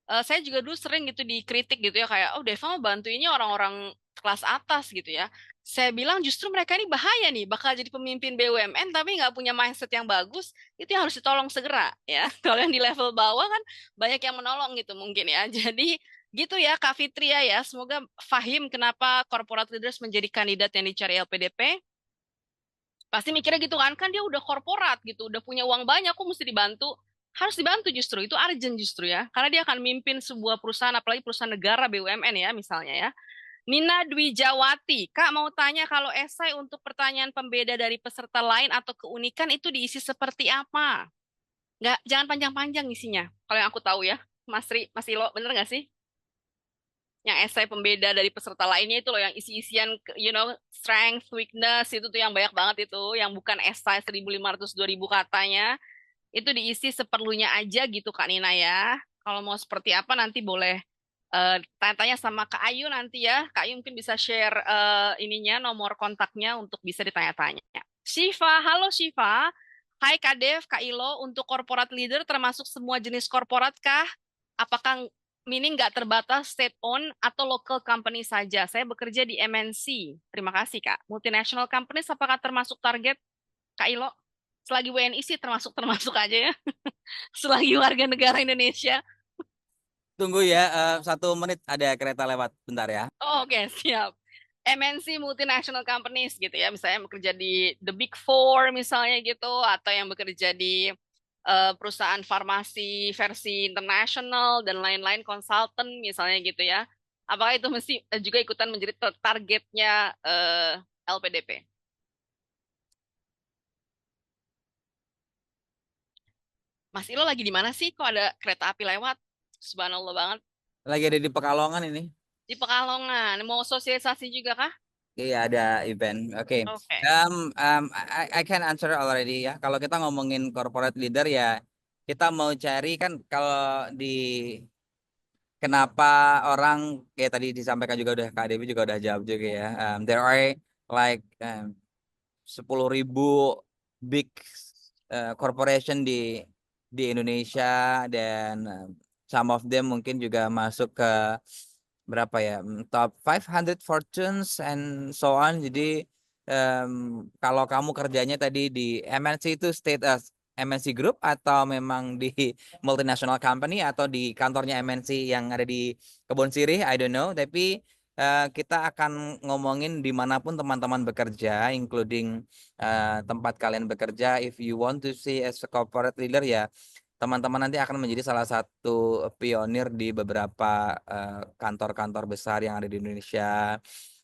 saya juga dulu sering gitu dikritik gitu ya kayak oh Deva mau bantuinnya orang-orang kelas atas gitu ya. Saya bilang justru mereka ini bahaya nih, bakal jadi pemimpin BUMN tapi nggak punya mindset yang bagus, itu yang harus ditolong segera ya. Kalau yang di level bawah kan banyak yang menolong gitu mungkin ya. Jadi gitu ya Kak Fitri ya. Semoga Fahim kenapa corporate leaders menjadi kandidat yang dicari LPDP. Pasti mikirnya gitu kan dia udah korporat gitu, udah punya uang banyak, kok mesti dibantu. Harus dibantu justru, itu urgent justru ya. Karena dia akan mimpin sebuah perusahaan, apalagi perusahaan negara BUMN ya misalnya ya. Nina Dwi Jawati, Kak mau tanya kalau esai untuk pertanyaan pembeda dari peserta lain atau keunikan itu diisi seperti apa? Nggak, jangan panjang-panjang isinya. Kalau yang aku tahu ya, Mas Ilo, bener nggak sih? Yang esai pembeda dari peserta lainnya itu loh, yang isi-isian, strength, weakness, itu tuh yang banyak banget itu, yang bukan esai 1.500 2.000 katanya, itu diisi seperlunya aja gitu Kak Nina ya. Kalau mau seperti apa nanti boleh tanya-tanya sama Kak Ayu nanti ya. Kak Ayu mungkin bisa share ininya, nomor kontaknya untuk bisa ditanya-tanya. Shiva, halo Shiva. Hai Kak Dev, Kak Ilo, untuk corporate leader termasuk semua jenis korporat kah? Apakah meaning nggak terbatas state owned atau local company saja? Saya bekerja di MNC. Terima kasih Kak. Multinational companies apakah termasuk target Kak Ilo? Selagi WNI sih termasuk aja ya. Selagi warga negara Indonesia. Tunggu ya, 1 menit ada kereta lewat, bentar ya. Oh, oke, siap. MNC multinational companies gitu ya, misalnya yang bekerja di the Big Four misalnya gitu, atau yang bekerja di perusahaan farmasi versi internasional dan lain-lain, konsultan misalnya gitu ya. Apakah itu mesti juga ikutan menjadi targetnya LPDP? Mas Ilo lagi di mana sih? Kok ada kereta api lewat? Subhanallah banget. Lagi ada di Pekalongan ini. Di Pekalongan. Mau sosialisasi juga kah? Iya, ada event. Oke. Oke. I can answer already ya. Kalau kita ngomongin corporate leader ya, kita mau cari kan kalau di kenapa orang kayak tadi disampaikan juga udah Kak Dewi juga udah jawab juga ya. There are like 10.000 big corporation di Indonesia dan some of them mungkin juga masuk ke berapa ya top 500 fortunes and so on. Jadi kalau kamu kerjanya tadi di MNC itu state MNC Group atau memang di multinational company atau di kantornya MNC yang ada di Kebon Sirih, I don't know. Tapi kita akan ngomongin dimanapun teman-teman bekerja, including tempat kalian bekerja. If you want to see as a corporate leader ya, teman-teman nanti akan menjadi salah satu pionir di beberapa kantor-kantor besar yang ada di Indonesia.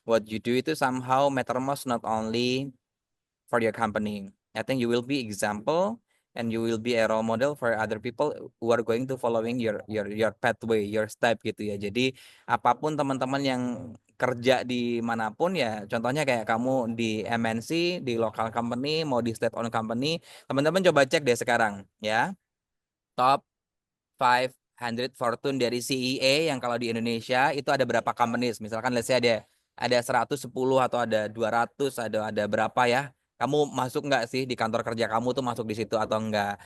What you do itu somehow matter most not only for your company. I think you will be example and you will be a role model for other people who are going to following your pathway, your step gitu ya. Jadi apapun teman-teman yang kerja di manapun ya, contohnya kayak kamu di MNC, di local company, mau di state owned company, teman-teman coba cek deh sekarang ya. Top 500 fortune dari CEA yang kalau di Indonesia itu ada berapa companies? Misalkan let's say ada 110 atau ada 200, ada berapa ya? Kamu masuk nggak sih di kantor kerja kamu tuh masuk di situ atau enggak?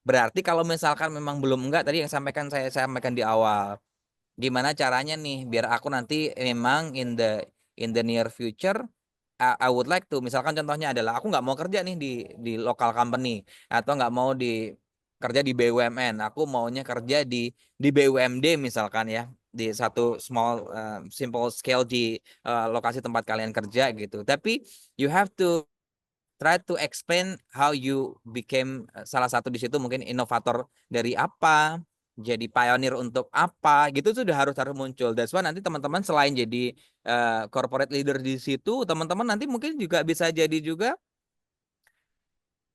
Berarti kalau misalkan memang belum enggak tadi yang saya sampaikan di awal. Gimana caranya nih biar aku nanti memang in the near future I would like to misalkan contohnya adalah aku nggak mau kerja nih di local company atau nggak mau kerja di BUMN, aku maunya kerja di BUMD misalkan ya, di satu small simple scale di lokasi tempat kalian kerja gitu. Tapi you have to try to explain how you became salah satu di situ mungkin inovator dari apa, jadi pionir untuk apa gitu sudah harus muncul. That's why nanti teman-teman selain jadi corporate leader di situ, teman-teman nanti mungkin juga bisa jadi juga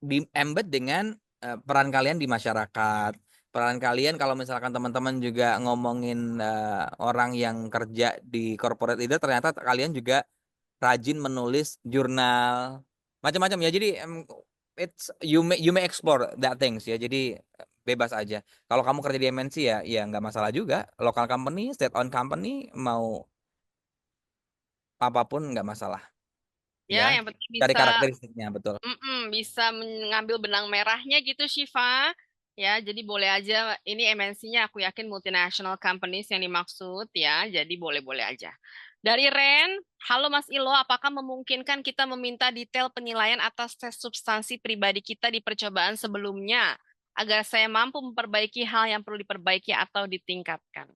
di embed dengan peran kalian di masyarakat. Peran kalian kalau misalkan teman-teman juga ngomongin orang yang kerja di corporate leader, ternyata kalian juga rajin menulis jurnal macam-macam ya. Jadi it's you may explore that things ya. Jadi bebas aja. Kalau kamu kerja di MNC ya nggak masalah juga. Local company, state owned company, mau apapun nggak masalah. Ya, Ya, yang penting dari bisa karakteristiknya betul. bisa mengambil benang merahnya gitu, Syifa. Ya, jadi boleh aja. Ini MNC-nya aku yakin multinational companies yang dimaksud ya. Jadi boleh-boleh aja. Dari Ren, halo Mas Ilo, apakah memungkinkan kita meminta detail penilaian atas tes substansi pribadi kita di percobaan sebelumnya agar saya mampu memperbaiki hal yang perlu diperbaiki atau ditingkatkan?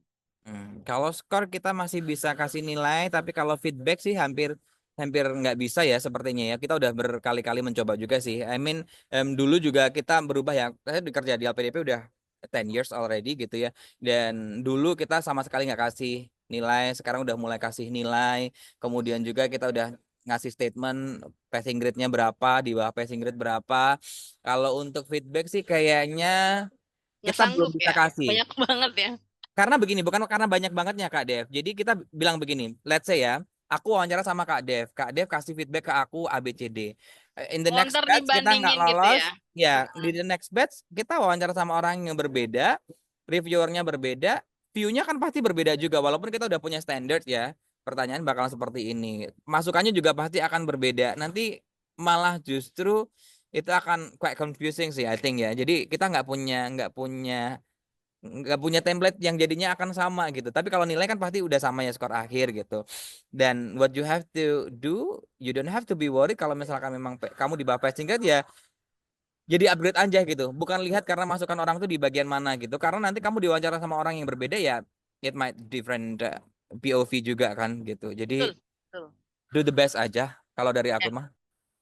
Kalau skor kita masih bisa kasih nilai, tapi kalau feedback sih hampir hampir nggak bisa ya sepertinya ya. Kita udah berkali-kali mencoba juga sih. I mean, dulu juga kita berubah ya. Saya bekerja di LPDP udah 10 years already gitu ya. Dan dulu kita sama sekali nggak kasih nilai, sekarang udah mulai kasih nilai. Kemudian juga kita udah ngasih statement passing grade-nya berapa, di bawah passing grade berapa. Kalau untuk feedback sih kayaknya Nggak kita belum sanggup bisa ya, kasih. banyak banget ya. Karena begini, bukan karena banyak bangetnya Kak Dev. Jadi kita bilang begini, let's say ya, aku wawancara sama Kak Dev. Kak Dev kasih feedback ke aku A, B, C, D. In the next Ntar batch kita nggak dibandingin gitu ya. lolos, ya di the next batch kita wawancara sama orang yang berbeda, reviewernya berbeda, view-nya kan pasti berbeda juga. Walaupun kita udah punya standard ya, pertanyaan bakal seperti ini. Masukannya juga pasti akan berbeda. Nanti malah justru itu akan quite confusing sih, I think ya. Jadi kita nggak punya template yang jadinya akan sama gitu. Tapi kalau nilai kan pasti udah sama ya skor akhir gitu. Dan what you have to do, you don't have to be worried kalau misalkan memang kamu di bawah passing grade ya jadi upgrade aja gitu. Bukan lihat karena masukan orang itu di bagian mana gitu. Karena nanti kamu diwawancara sama orang yang berbeda ya it might different POV juga kan gitu. Jadi Betul, betul. do the best aja kalau dari aku Ya, mah.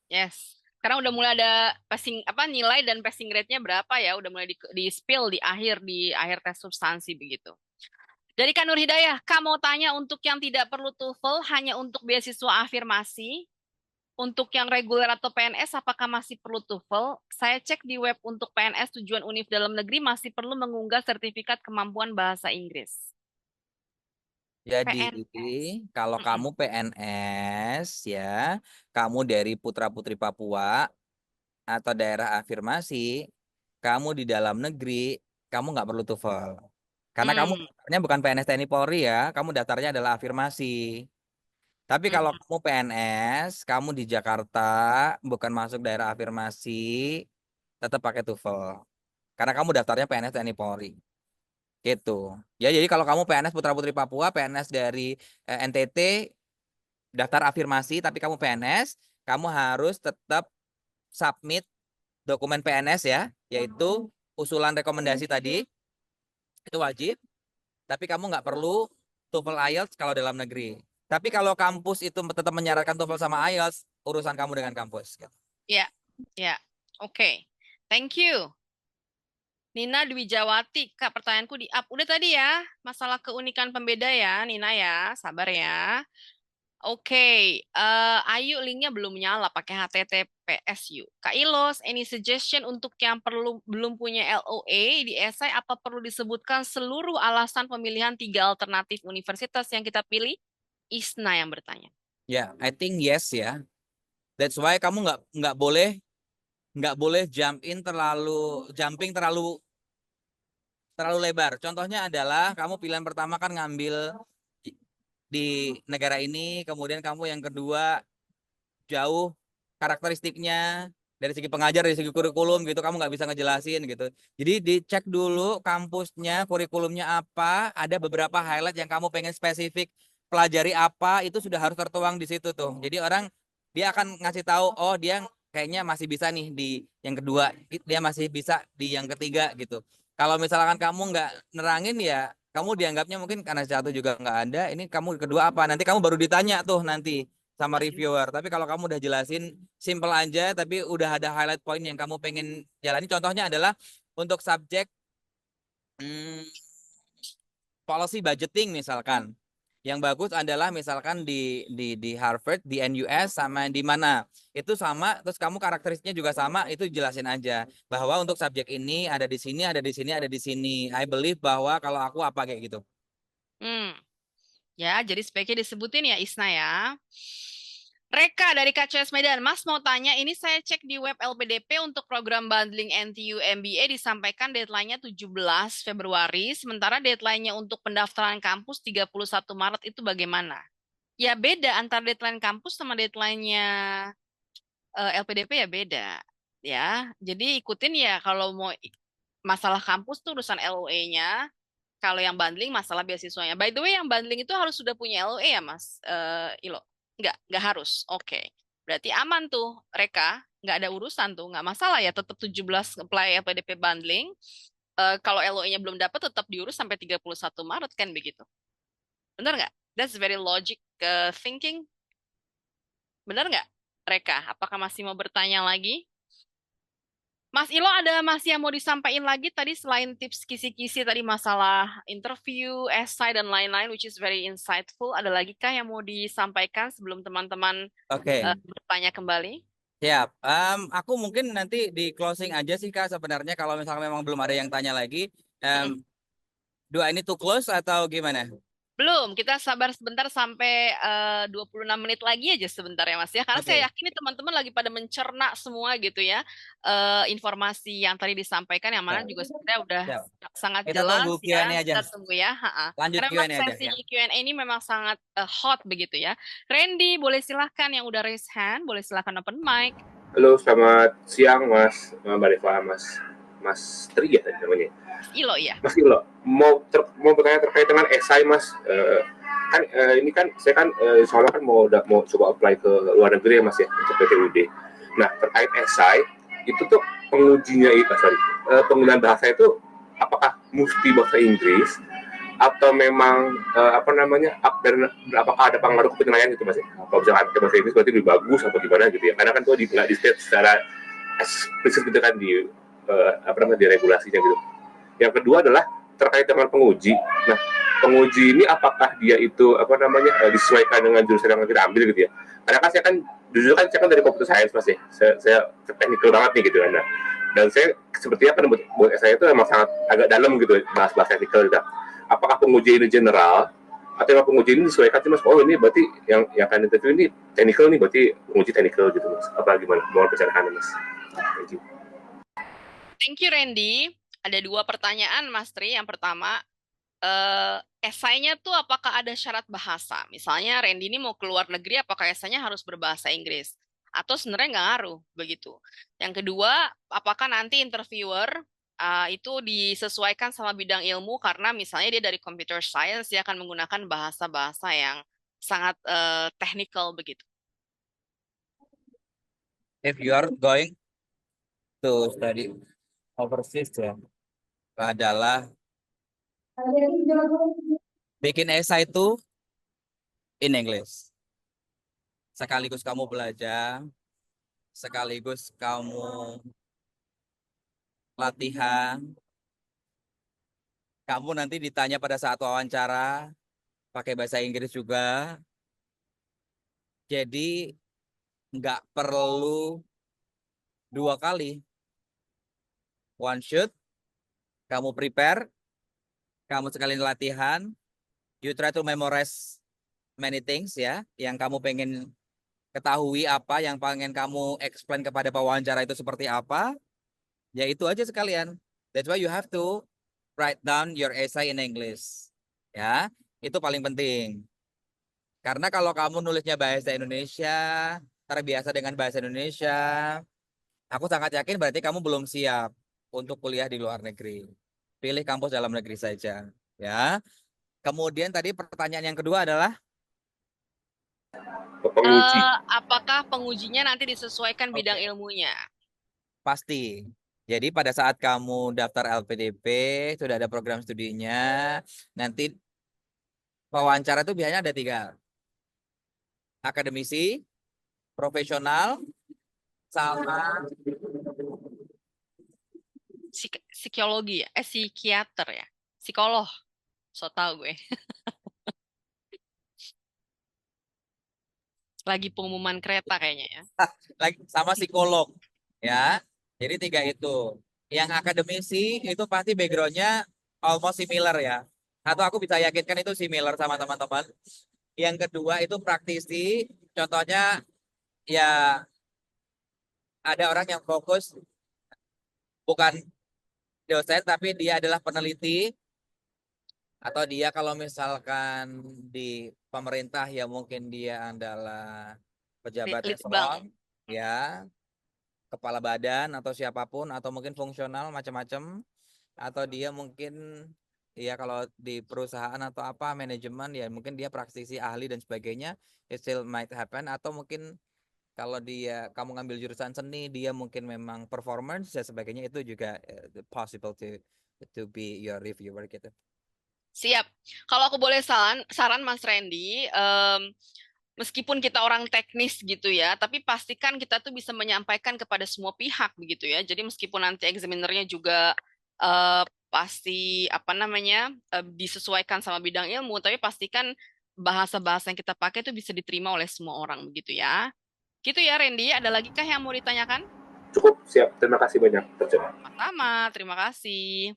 yes. Sekarang udah mulai ada passing apa nilai dan passing grade-nya berapa ya? Udah mulai di spill di akhir tes substansi begitu. Dari Kak Nur Hidayah, Kak mau tanya untuk yang tidak perlu TOEFL hanya untuk beasiswa afirmasi. Untuk yang reguler atau PNS, apakah masih perlu TOEFL? Saya cek di web untuk PNS tujuan univ dalam negeri masih perlu mengunggah sertifikat kemampuan bahasa Inggris. Jadi PNS. kalau Mm-mm. kamu PNS ya, kamu dari putra-putri Papua atau daerah afirmasi, kamu di dalam negeri, kamu nggak perlu TOEFL. Karena kamu Hmm. daftarnya bukan PNS TNI Polri ya, kamu daftarnya adalah afirmasi. Tapi kalau Hmm. kamu PNS, kamu di Jakarta, bukan masuk daerah afirmasi, tetap pakai TOEFL. Karena kamu daftarnya PNS TNI Polri. Gitu. Ya, jadi kalau kamu PNS Putra Putri Papua, PNS dari NTT, daftar afirmasi, tapi kamu PNS, kamu harus tetap submit dokumen PNS ya, yaitu usulan rekomendasi tadi, itu wajib. Tapi kamu nggak perlu TOEFL IELTS kalau dalam negeri. Tapi kalau kampus itu tetap menyarankan TOEFL sama IELTS, urusan kamu dengan kampus. Ya, ya. Oke. Thank you. Nina Dwi Jawati, Kak, pertanyaanku di up. Udah tadi ya, masalah keunikan pembeda ya, Nina ya, sabar ya. Oke, Ayu linknya belum nyala pakai HTTPS yuk. Kak Ilos, any suggestion untuk yang belum punya LOA di esai apa perlu disebutkan seluruh alasan pemilihan 3 alternatif universitas yang kita pilih? Isna yang bertanya. Ya, I think yes ya. That's why kamu nggak boleh jumping terlalu lebar. Contohnya adalah kamu pilihan pertama kan ngambil di negara ini, kemudian kamu yang kedua jauh karakteristiknya dari segi pengajar, dari segi kurikulum gitu, kamu nggak bisa ngejelasin gitu. Jadi dicek dulu kampusnya, kurikulumnya apa, ada beberapa highlight yang kamu pengen spesifik pelajari apa, itu sudah harus tertuang di situ tuh. Jadi orang dia akan ngasih tahu, oh dia kayaknya masih bisa nih di yang kedua, dia masih bisa di yang ketiga gitu. Kalau misalkan kamu nggak nerangin ya, kamu dianggapnya mungkin karena satu juga nggak ada, ini kamu kedua apa? Nanti kamu baru ditanya tuh nanti sama reviewer. Tapi kalau kamu udah jelasin simple aja, tapi udah ada highlight point yang kamu pengen jalani. Contohnya adalah untuk subjek hmm, policy budgeting misalkan. Yang bagus adalah misalkan di Harvard, di NUS sama di mana. Itu sama, terus kamu karakteristiknya juga sama, itu jelasin aja bahwa untuk subjek ini ada di sini, ada di sini, ada di sini. I believe bahwa kalau aku apa kayak gitu. Ya, jadi sebaiknya disebutin ya Isna ya. Reka dari KCS Medan, Mas mau tanya, ini saya cek di web LPDP untuk program bundling NTU MBA disampaikan deadline-nya 17 Februari, sementara deadline-nya untuk pendaftaran kampus 31 Maret itu bagaimana? Ya beda antara deadline kampus sama deadline-nya LPDP ya beda. Ya, jadi ikutin ya kalau mau masalah kampus tuh urusan LOE-nya, kalau yang bundling masalah beasiswanya. By the way, yang bundling itu harus sudah punya LOE ya, Mas Ilo? Nggak harus. Oke. Berarti aman tuh, Reka. Nggak ada urusan tuh, nggak masalah ya. Tetap 17 apply LPDP bundling. Kalau LOE-nya belum dapat, tetap diurus sampai 31 Maret kan begitu. Benar nggak? That's very logic thinking. Benar nggak, Reka? Apakah masih mau bertanya lagi? Mas Ilo ada masih yang mau disampaikan lagi tadi selain tips kisi-kisi tadi masalah interview, essay dan lain-lain which is very insightful. Ada lagi kah yang mau disampaikan sebelum teman-teman Oke, bertanya kembali? siap. Aku mungkin nanti di closing aja sih Kak sebenarnya kalau misalnya memang belum ada yang tanya lagi. Mm-mm. Do I need to close atau gimana? Belum, kita sabar sebentar sampai 26 menit lagi aja sebentar ya Mas ya. Karena saya Oke, yakin nih teman-teman lagi pada mencerna semua gitu ya. Informasi yang tadi disampaikan yang mana siap. juga sebenarnya udah Siap. sangat Kita jelas tunggu ya. Q&A aja. Kita tunggu ya. Ha-ha. Lanjut Karena memang Q&A aja. sesi Q&A ini memang sangat hot begitu ya. Randy, boleh silahkan yang udah raise hand, boleh silahkan open mic. Halo, selamat siang Mas Mbak Deva, Mas Tri ya tadi namanya. Mas Ilo ya. Mas Ilo, mau bertanya terkait dengan esai Mas. Ini kan saya kan soalnya kan mau coba apply ke luar negeri ya Mas ya untuk PTUD. Nah terkait esai itu tuh pengujinya itu penggunaan bahasa itu apakah mesti bahasa Inggris atau memang apakah ada pengaruh ke penilaian gitu Mas ya? Kalau misalkan pakai bahasa Inggris berarti lebih bagus atau gimana gitu ya? Karena kan itu nggak di state secara eksplisit gitu kan di di regulasinya gitu. Yang kedua adalah terkait dengan penguji. Nah, penguji ini apakah dia itu disesuaikan dengan jurusan yang kita ambil gitu ya? Karena kan saya kan dari computer science Mas ya. Saya technical banget nih gitu kan. Nah, dan saya sepertinya kan buat saya itu memang sangat agak dalam gitu bahas technical gitu. Apakah penguji ini general atau yang penguji ini disesuaikan sih Mas? Oh ini berarti yang akan interview ini technical nih, berarti penguji technical gitu Mas. Apa gimana? Mohon pencerahan Mas. Thank you. Thank you Randy. Ada dua pertanyaan Mas Tri. Yang pertama, esainya tuh apakah ada syarat bahasa? Misalnya Randy ini mau keluar negeri, apakah esainya harus berbahasa Inggris? Atau sebenarnya nggak ngaruh begitu? Yang kedua, apakah nanti interviewer itu disesuaikan sama bidang ilmu karena misalnya dia dari computer science, dia akan menggunakan bahasa-bahasa yang sangat technical begitu. If you are going to study overseas ya, adalah bikin esai itu in English. Sekaligus kamu belajar, sekaligus kamu latihan. Kamu nanti ditanya pada saat wawancara pakai bahasa Inggris juga. Jadi nggak perlu dua kali. One shot, kamu prepare, kamu sekalian latihan, you try to memorize many things ya, yang kamu pengen ketahui apa, yang pengen kamu explain kepada pewawancara itu seperti apa, ya itu aja sekalian. That's why you have to write down your essay in English. Ya, itu paling penting. Karena kalau kamu nulisnya bahasa Indonesia, terbiasa dengan bahasa Indonesia, aku sangat yakin berarti kamu belum siap untuk kuliah di luar negeri. Pilih kampus dalam negeri saja, ya. Kemudian tadi pertanyaan yang kedua adalah Penguji. Apakah pengujinya nanti disesuaikan bidang ilmunya? pasti. Jadi pada saat kamu daftar LPDP, sudah ada program studinya, nanti wawancara itu biasanya ada 3. Akademisi, profesional, sama Psikologi ya? Psikiater ya? Psikolog. So tau gue. Lagi pengumuman kereta kayaknya ya. sama psikolog. Ya, jadi 3 itu. Yang akademisi itu pasti backgroundnya almost similar ya. Atau aku bisa yakinkan itu similar sama teman-teman. Yang kedua itu praktisi, contohnya ya ada orang yang fokus bukan dosen tapi dia adalah peneliti, atau dia kalau misalkan di pemerintah ya mungkin dia adalah pejabat Litbang. eselon, ya kepala badan atau siapapun, atau mungkin fungsional macam-macam, atau dia mungkin ya kalau di perusahaan atau apa manajemen ya mungkin dia praktisi ahli dan sebagainya, it still might happen. Atau mungkin kalau kamu ngambil jurusan seni, dia mungkin memang performance dan sebagainya, itu juga possible to be your reviewer gitu. Siap. Kalau aku boleh saran Mas Randy, meskipun kita orang teknis gitu ya, tapi pastikan kita tuh bisa menyampaikan kepada semua pihak begitu ya. Jadi meskipun nanti examinernya juga pasti disesuaikan sama bidang ilmu, tapi pastikan bahasa-bahasa yang kita pakai itu bisa diterima oleh semua orang begitu ya. Gitu ya Randy, ada lagi kah yang mau ditanyakan? Cukup, siap. Terima kasih banyak. Terjemah. Pertama, terima kasih.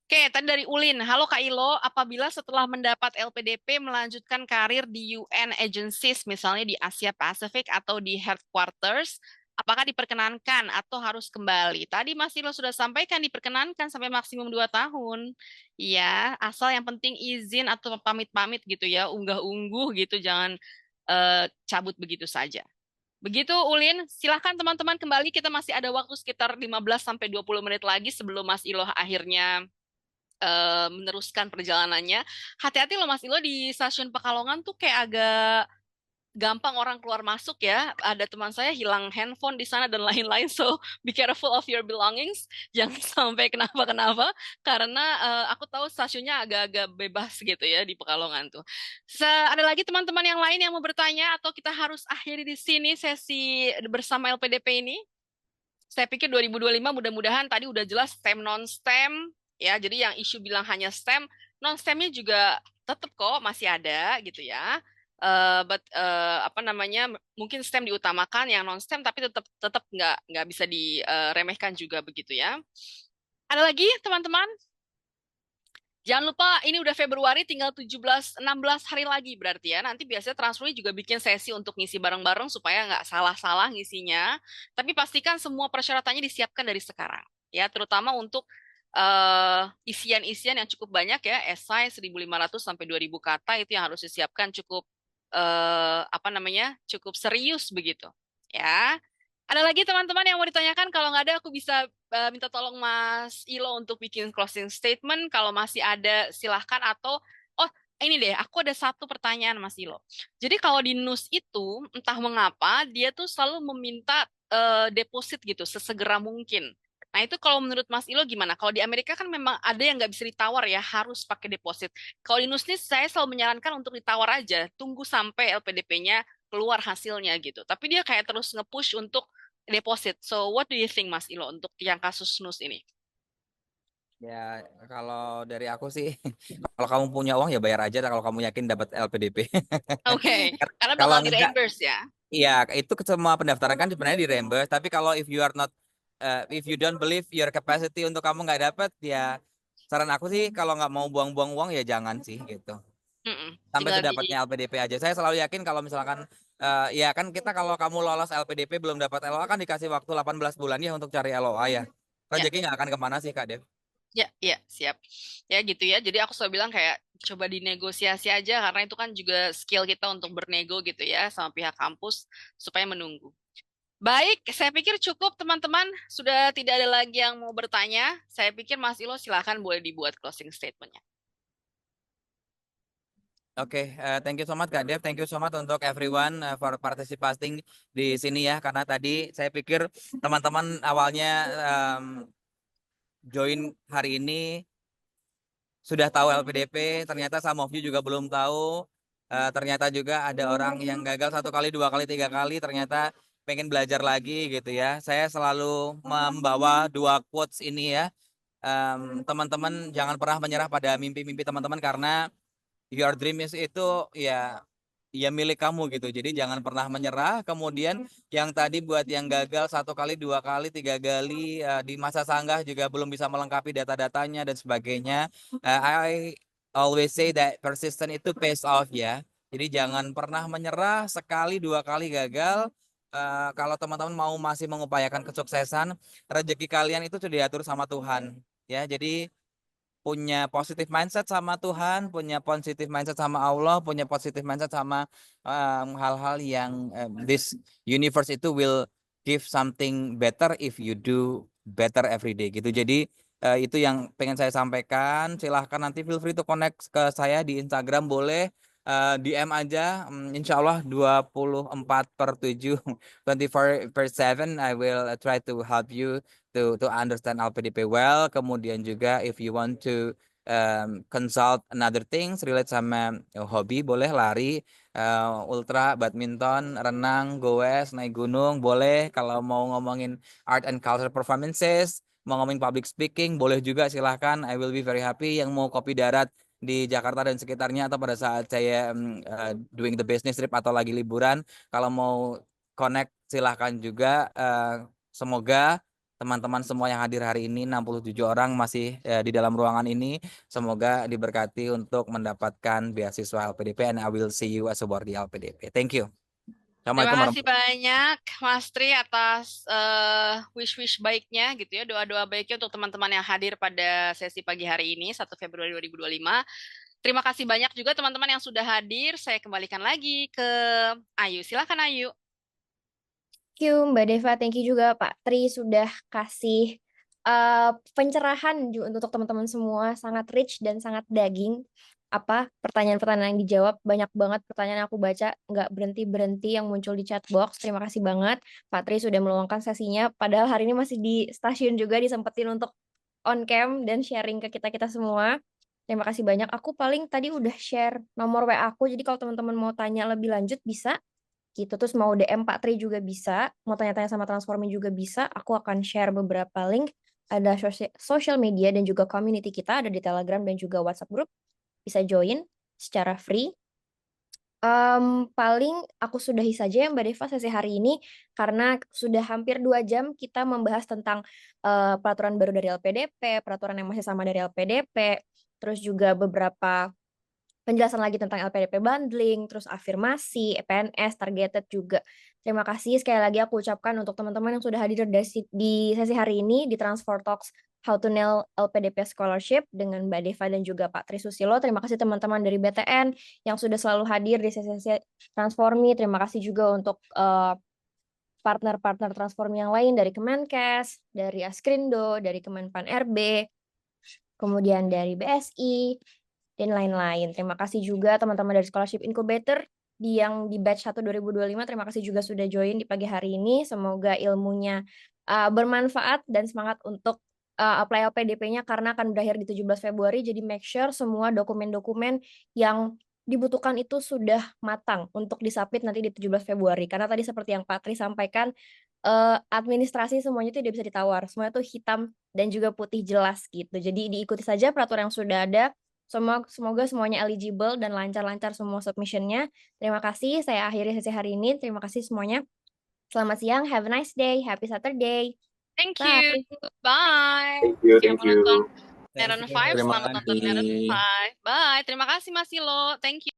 Oke, tadi dari Ulin. Halo Kak Ilo, apabila setelah mendapat LPDP melanjutkan karir di UN agencies, misalnya di Asia Pasifik atau di headquarters, apakah diperkenankan atau harus kembali? Tadi Mas Ilo sudah sampaikan diperkenankan sampai maksimum 2 tahun. Ya, asal yang penting izin atau pamit-pamit gitu ya, unggah-ungguh gitu, jangan cabut begitu saja. Begitu Ulin, silahkan teman-teman kembali, kita masih ada waktu sekitar 15-20 menit lagi sebelum Mas Ilo akhirnya meneruskan perjalanannya. Hati-hati loh Mas Ilo, di stasiun Pekalongan tuh kayak agak gampang orang keluar masuk ya. Ada teman saya hilang handphone di sana dan lain-lain. So be careful of your belongings. Jangan sampai kenapa-kenapa karena aku tahu stasiunnya agak-agak bebas gitu ya di Pekalongan tuh. Ada lagi teman-teman yang lain yang mau bertanya atau kita harus akhiri di sini sesi bersama LPDP ini? Saya pikir 2025 mudah-mudahan tadi udah jelas STEM non-STEM ya. Jadi yang isu bilang hanya STEM, non-STEM-nya juga tetap kok masih ada gitu ya. Mungkin STEM diutamakan, yang non-STEM tapi tetap nggak bisa diremehkan juga begitu ya. Ada lagi teman-teman? Jangan lupa ini udah Februari, tinggal 16 hari lagi berarti ya. Nanti biasanya Transferi juga bikin sesi untuk ngisi bareng-bareng supaya nggak salah-salah ngisinya. Tapi pastikan semua persyaratannya disiapkan dari sekarang. Ya, terutama untuk isian-isian yang cukup banyak ya, esai 1.500 sampai 2.000 kata itu yang harus disiapkan cukup cukup serius begitu. Ya. Ada lagi teman-teman yang mau ditanyakan? Kalau nggak ada, aku bisa minta tolong Mas Ilo untuk bikin closing statement. Kalau masih ada, silahkan. Atau, ini deh, aku ada satu pertanyaan Mas Ilo. Jadi kalau di NUS itu, entah mengapa, dia tuh selalu meminta deposit gitu, sesegera mungkin. Nah itu kalau menurut Mas Ilo gimana? Kalau di Amerika kan memang ada yang nggak bisa ditawar ya, harus pakai deposit. Kalau di NUS ini saya selalu menyarankan untuk ditawar aja, tunggu sampai LPDP-nya keluar hasilnya gitu. Tapi dia kayak terus nge-push untuk deposit. So what do you think Mas Ilo untuk yang kasus NUS ini? Ya kalau dari aku sih, kalau kamu punya uang ya bayar aja kalau kamu yakin dapat LPDP. Oke, karena Kalau bakal enggak, di-reimburse ya. iya itu semua pendaftaran kan sebenarnya di reimburse. Tapi kalau if you don't believe your capacity untuk kamu nggak dapat, ya saran aku sih kalau nggak mau buang-buang uang ya jangan sih gitu. Sampai Tinggal sedapatnya LPDP aja. Saya selalu yakin kalau misalkan ya kan kita kalau kamu lolos LPDP belum dapat LOA kan dikasih waktu 18 bulan ya untuk cari LOA ya. Ya, Rezeki nggak akan kemana sih Kak Dev. ya, siap. Ya gitu ya. Jadi aku selalu bilang kayak coba dinegosiasi aja karena itu kan juga skill kita untuk bernego gitu ya sama pihak kampus supaya menunggu. Baik, saya pikir cukup teman-teman. Sudah tidak ada lagi yang mau bertanya. Saya pikir Mas Ilo silakan boleh dibuat closing statement-nya. Oke, thank you so much Kak Dev, thank you so much untuk everyone for participating di sini ya. Karena tadi saya pikir teman-teman awalnya join hari ini sudah tahu LPDP, ternyata some of you juga belum tahu. Ternyata juga ada orang yang gagal 1 kali, 2 kali, 3 kali, ternyata pengen belajar lagi gitu ya. Saya selalu membawa 2 quotes ini ya. Teman-teman jangan pernah menyerah pada mimpi-mimpi teman-teman karena your dream itu ya milik kamu gitu. Jadi jangan pernah menyerah. Kemudian yang tadi buat yang gagal 1 kali, 2 kali, 3 kali di masa sanggah juga belum bisa melengkapi data-datanya dan sebagainya. I always say that persistent itu pays off ya. Jadi jangan pernah menyerah, sekali 2 kali gagal. kalau teman-teman mau masih mengupayakan kesuksesan, rezeki kalian itu sudah diatur sama Tuhan. Ya, jadi punya positive mindset sama Tuhan, punya positive mindset sama Allah, punya positive mindset sama hal-hal yang this universe itu will give something better if you do better every day gitu. Jadi itu yang pengen saya sampaikan. Silahkan nanti feel free to connect ke saya di Instagram, boleh DM aja. Insya Allah 24/7 24/7 I will try to help you to understand LPDP well. Kemudian juga if you want to consult another things relate sama hobi, boleh lari, ultra, badminton, renang, goes, naik gunung, boleh. Kalau mau ngomongin art and culture performances, mau ngomongin public speaking, boleh juga, silahkan. I will be very happy. Yang mau kopi darat di Jakarta dan sekitarnya atau pada saat saya doing the business trip atau lagi liburan, kalau mau connect silahkan juga. Semoga teman-teman semua yang hadir hari ini 67 orang masih di dalam ruangan ini, semoga diberkati untuk mendapatkan beasiswa LPDP, and I will see you as a award di LPDP. Thank you. Assalamualaikum Terima kasih warahmatullahi banyak Mas Tri atas wish-wish baiknya gitu ya, doa-doa baiknya untuk teman-teman yang hadir pada sesi pagi hari ini 1 Februari 2025. Terima kasih banyak juga teman-teman yang sudah hadir. Saya kembalikan lagi ke Ayu. Silakan Ayu. Thank you Mbak Deva, thank you juga Pak Tri sudah kasih pencerahan juga untuk teman-teman semua, sangat rich dan sangat daging. Pertanyaan-pertanyaan yang dijawab, banyak banget pertanyaan yang aku baca, nggak berhenti-berhenti yang muncul di chat box. Terima kasih banget Pak Tri sudah meluangkan sesinya, padahal hari ini masih di stasiun juga, disempetin untuk on cam dan sharing ke kita-kita semua. Terima kasih banyak. Aku paling tadi udah share nomor WA aku, jadi kalau teman-teman mau tanya lebih lanjut bisa gitu. Terus mau DM Pak Tri juga bisa, mau tanya-tanya sama Transformi juga bisa. Aku akan share beberapa link, ada social media dan juga community kita, ada di Telegram dan juga WhatsApp group. Bisa join secara free. Paling aku sudahi saja ya Mbak Deva sesi hari ini, karena sudah hampir 2 jam kita membahas tentang peraturan baru dari LPDP, peraturan yang masih sama dari LPDP, terus juga beberapa penjelasan lagi tentang LPDP bundling, terus afirmasi, PNS, targeted juga. Terima kasih sekali lagi aku ucapkan untuk teman-teman yang sudah hadir di sesi hari ini di Transfer Talks How to Nail LPDP Scholarship dengan Mbak Deva dan juga Pak Tri Susilo. Terima kasih teman-teman dari BTN yang sudah selalu hadir di sesi Transformi. Terima kasih juga untuk partner-partner Transformi yang lain dari Kemenkes, dari Askrindo, dari Kemenpan RB, kemudian dari BSI, dan lain-lain. Terima kasih juga teman-teman dari Scholarship Incubator yang di batch 1 2025. Terima kasih juga sudah join di pagi hari ini. Semoga ilmunya bermanfaat dan semangat untuk apply LPDP-nya karena akan berakhir di 17 Februari. Jadi make sure semua dokumen-dokumen yang dibutuhkan itu sudah matang untuk disubmit nanti di 17 Februari. Karena tadi seperti yang Pak Tri sampaikan, administrasi semuanya itu tidak bisa ditawar. Semuanya itu hitam dan juga putih jelas gitu. Jadi diikuti saja peraturan yang sudah ada. Semoga semuanya eligible dan lancar-lancar semua submission-nya. Terima kasih, saya akhiri sesi hari ini. Terima kasih semuanya. Selamat siang, have a nice day, happy Saturday. Thank Bye. you. Bye. Thank you, Yang thank you. menonton Thank Neron you. 5, Terima selamat nonton Neron kasih. 5. Bye. Terima kasih Mas Silo. Thank you.